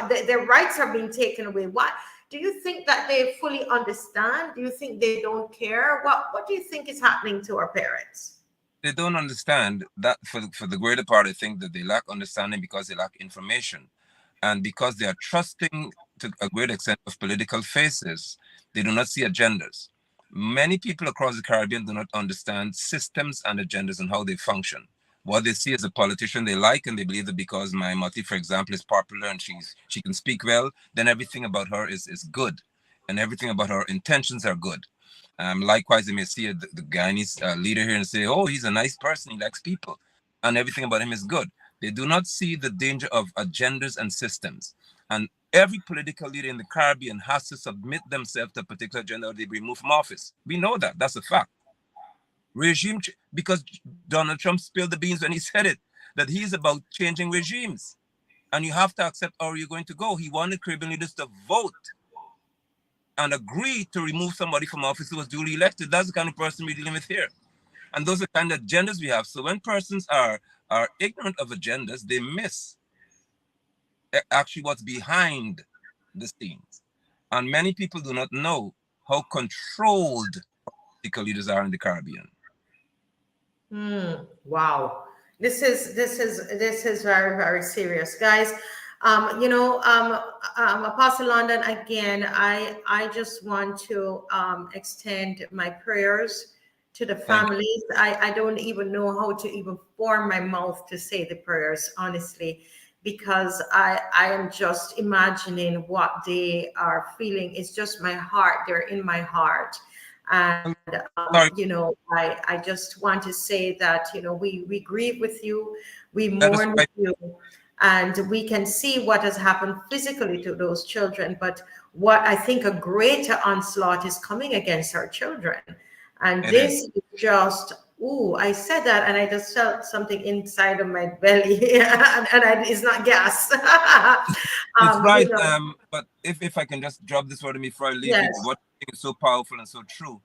Their rights are being taken away. What do you think that they fully understand? Do you think they don't care? What do you think is happening to our parents? They don't understand that. For the greater part, I think that they lack understanding because they lack information, and because they are trusting to a great extent of political faces. They do not see agendas. Many people across the Caribbean do not understand systems and agendas and how they function. What they see as a politician they like, and they believe that because my Mati, for example, is popular and she can speak well, then everything about her is good, and everything about her intentions are good. Likewise, they may see the Guyanese leader here and say, oh, he's a nice person, he likes people, and everything about him is good. They do not see the danger of agendas and systems. And every political leader in the Caribbean has to submit themselves to a particular agenda or they be removed from office. We know that. That's a fact. Because Donald Trump spilled the beans when he said it, that he's about changing regimes. And you have to accept how you're going to go. He wanted Caribbean leaders to vote and agree to remove somebody from office who was duly elected. That's the kind of person we're dealing with here. And those are the kind of agendas we have. So when persons are ignorant of agendas, they miss actually what's behind the scenes. And many people do not know how controlled political leaders are in the Caribbean. Wow, this is very, very serious, guys. Apostle London, again, I just want to extend my prayers to the families. I don't even know how to even form my mouth to say the prayers, honestly, because I am just imagining what they are feeling. It's just my heart. They're in my heart. And, I just want to say that, we grieve with you, we mourn with you, and we can see what has happened physically to those children. But what I think a greater onslaught is coming against our children. And this is just, I said that and I just felt something inside of my belly and it's not gas. It's right. But if I can just drop this word to me before I leave, yes. What I think is so powerful and so true.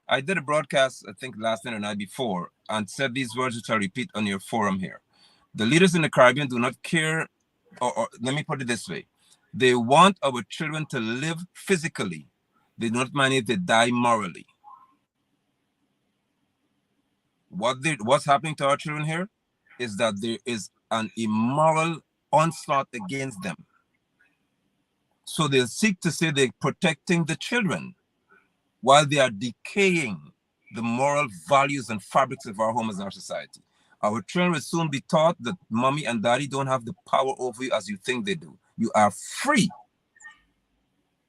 I did a broadcast, I think last night or night before, and said these words which I repeat on your forum here. The leaders in the Caribbean do not care, or let me put it this way. They want our children to live physically. They do not mind if they die morally. What's happening to our children here is that there is an immoral onslaught against them. So they'll seek to say they're protecting the children while they are decaying the moral values and fabrics of our homes and our society. Our children will soon be taught that mommy and daddy don't have the power over you as you think they do. You are free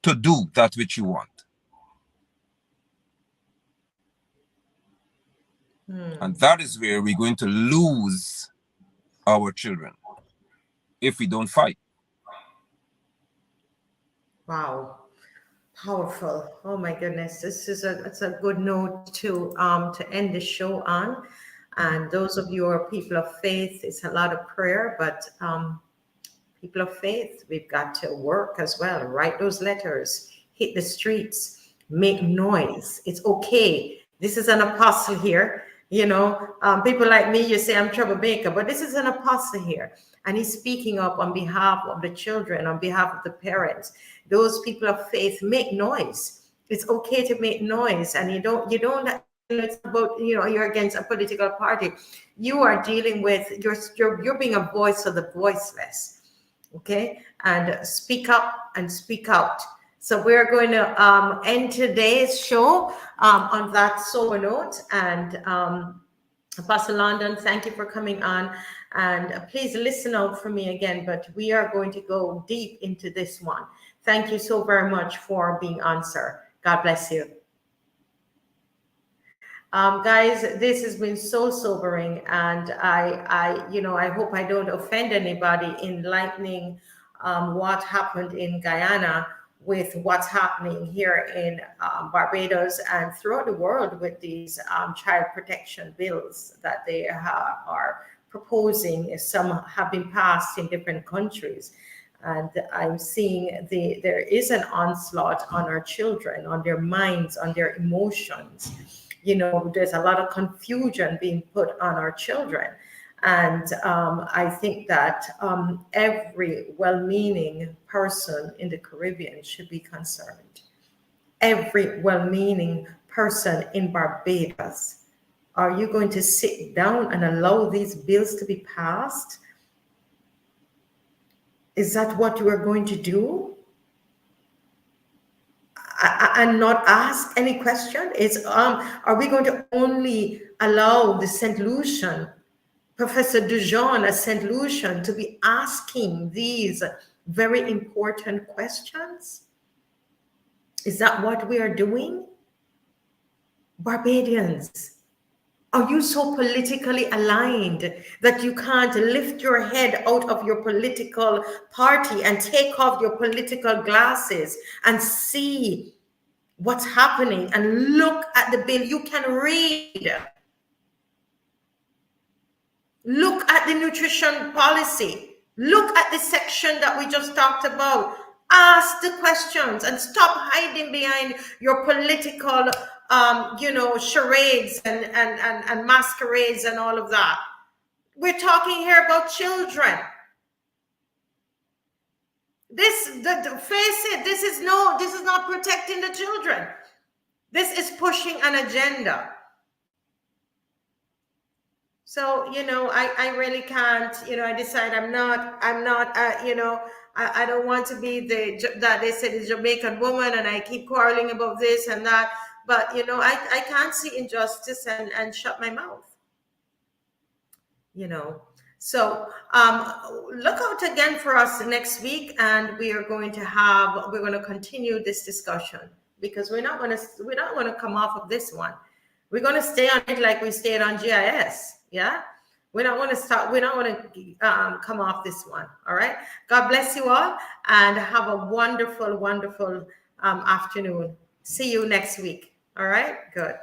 to do that which you want. And that is where we're going to lose our children if we don't fight. Wow. Powerful. Oh my goodness. It's a good note to end the show on. And those of you who are people of faith, it's a lot of prayer, but people of faith, we've got to work as well. Write those letters, hit the streets, make noise. It's okay. This is an apostle here. You know, people like me, you say I'm troublemaker, but this is an apostle here. And he's speaking up on behalf of the children, on behalf of the parents. Those people of faith, make noise. It's okay to make noise. And you don't, it's about, you know, you're against a political party. You are dealing with, you're being a voice of the voiceless. Okay, and speak up and speak out. So we're going to end today's show on that sober note. And Apostle London, thank you for coming on. And please listen out for me again, but we are going to go deep into this one. Thank you so very much for being on, sir. God bless you. Guys, this has been so sobering, and I hope I don't offend anybody in lightening what happened in Guyana with what's happening here in Barbados and throughout the world with these child protection bills that they are proposing. Some have been passed in different countries. And I'm seeing there is an onslaught on our children, on their minds, on their emotions. You know, there's a lot of confusion being put on our children. And I think that every well-meaning person in the Caribbean should be concerned. Every well-meaning person in Barbados. Are you going to sit down and allow these bills to be passed? Is that what you are going to do? And not ask any question? Are we going to only allow the St. Lucian, Professor Dujon at St. Lucian, to be asking these very important questions? Is that what we are doing? Barbadians, are you so politically aligned that you can't lift your head out of your political party and take off your political glasses and see what's happening and look at the bill? You can read. Look at the nutrition policy. Look at the section that we just talked about. Ask the questions and stop hiding behind your political charades and masquerades and all of that. We're talking here about children. Face it, this is not protecting the children. This is pushing an agenda. So, I really can't, I decide I'm not, I don't want to be that they say the Jamaican woman, and I keep quarreling about this and that. But, I can't see injustice and shut my mouth, So look out again for us next week, and we're going to continue this discussion, because we're not going to come off of this one. We're going to stay on it like we stayed on GIS. Yeah. We don't want to stop. We don't want to come off this one. All right. God bless you all, and have a wonderful, wonderful afternoon. See you next week. All right. Good.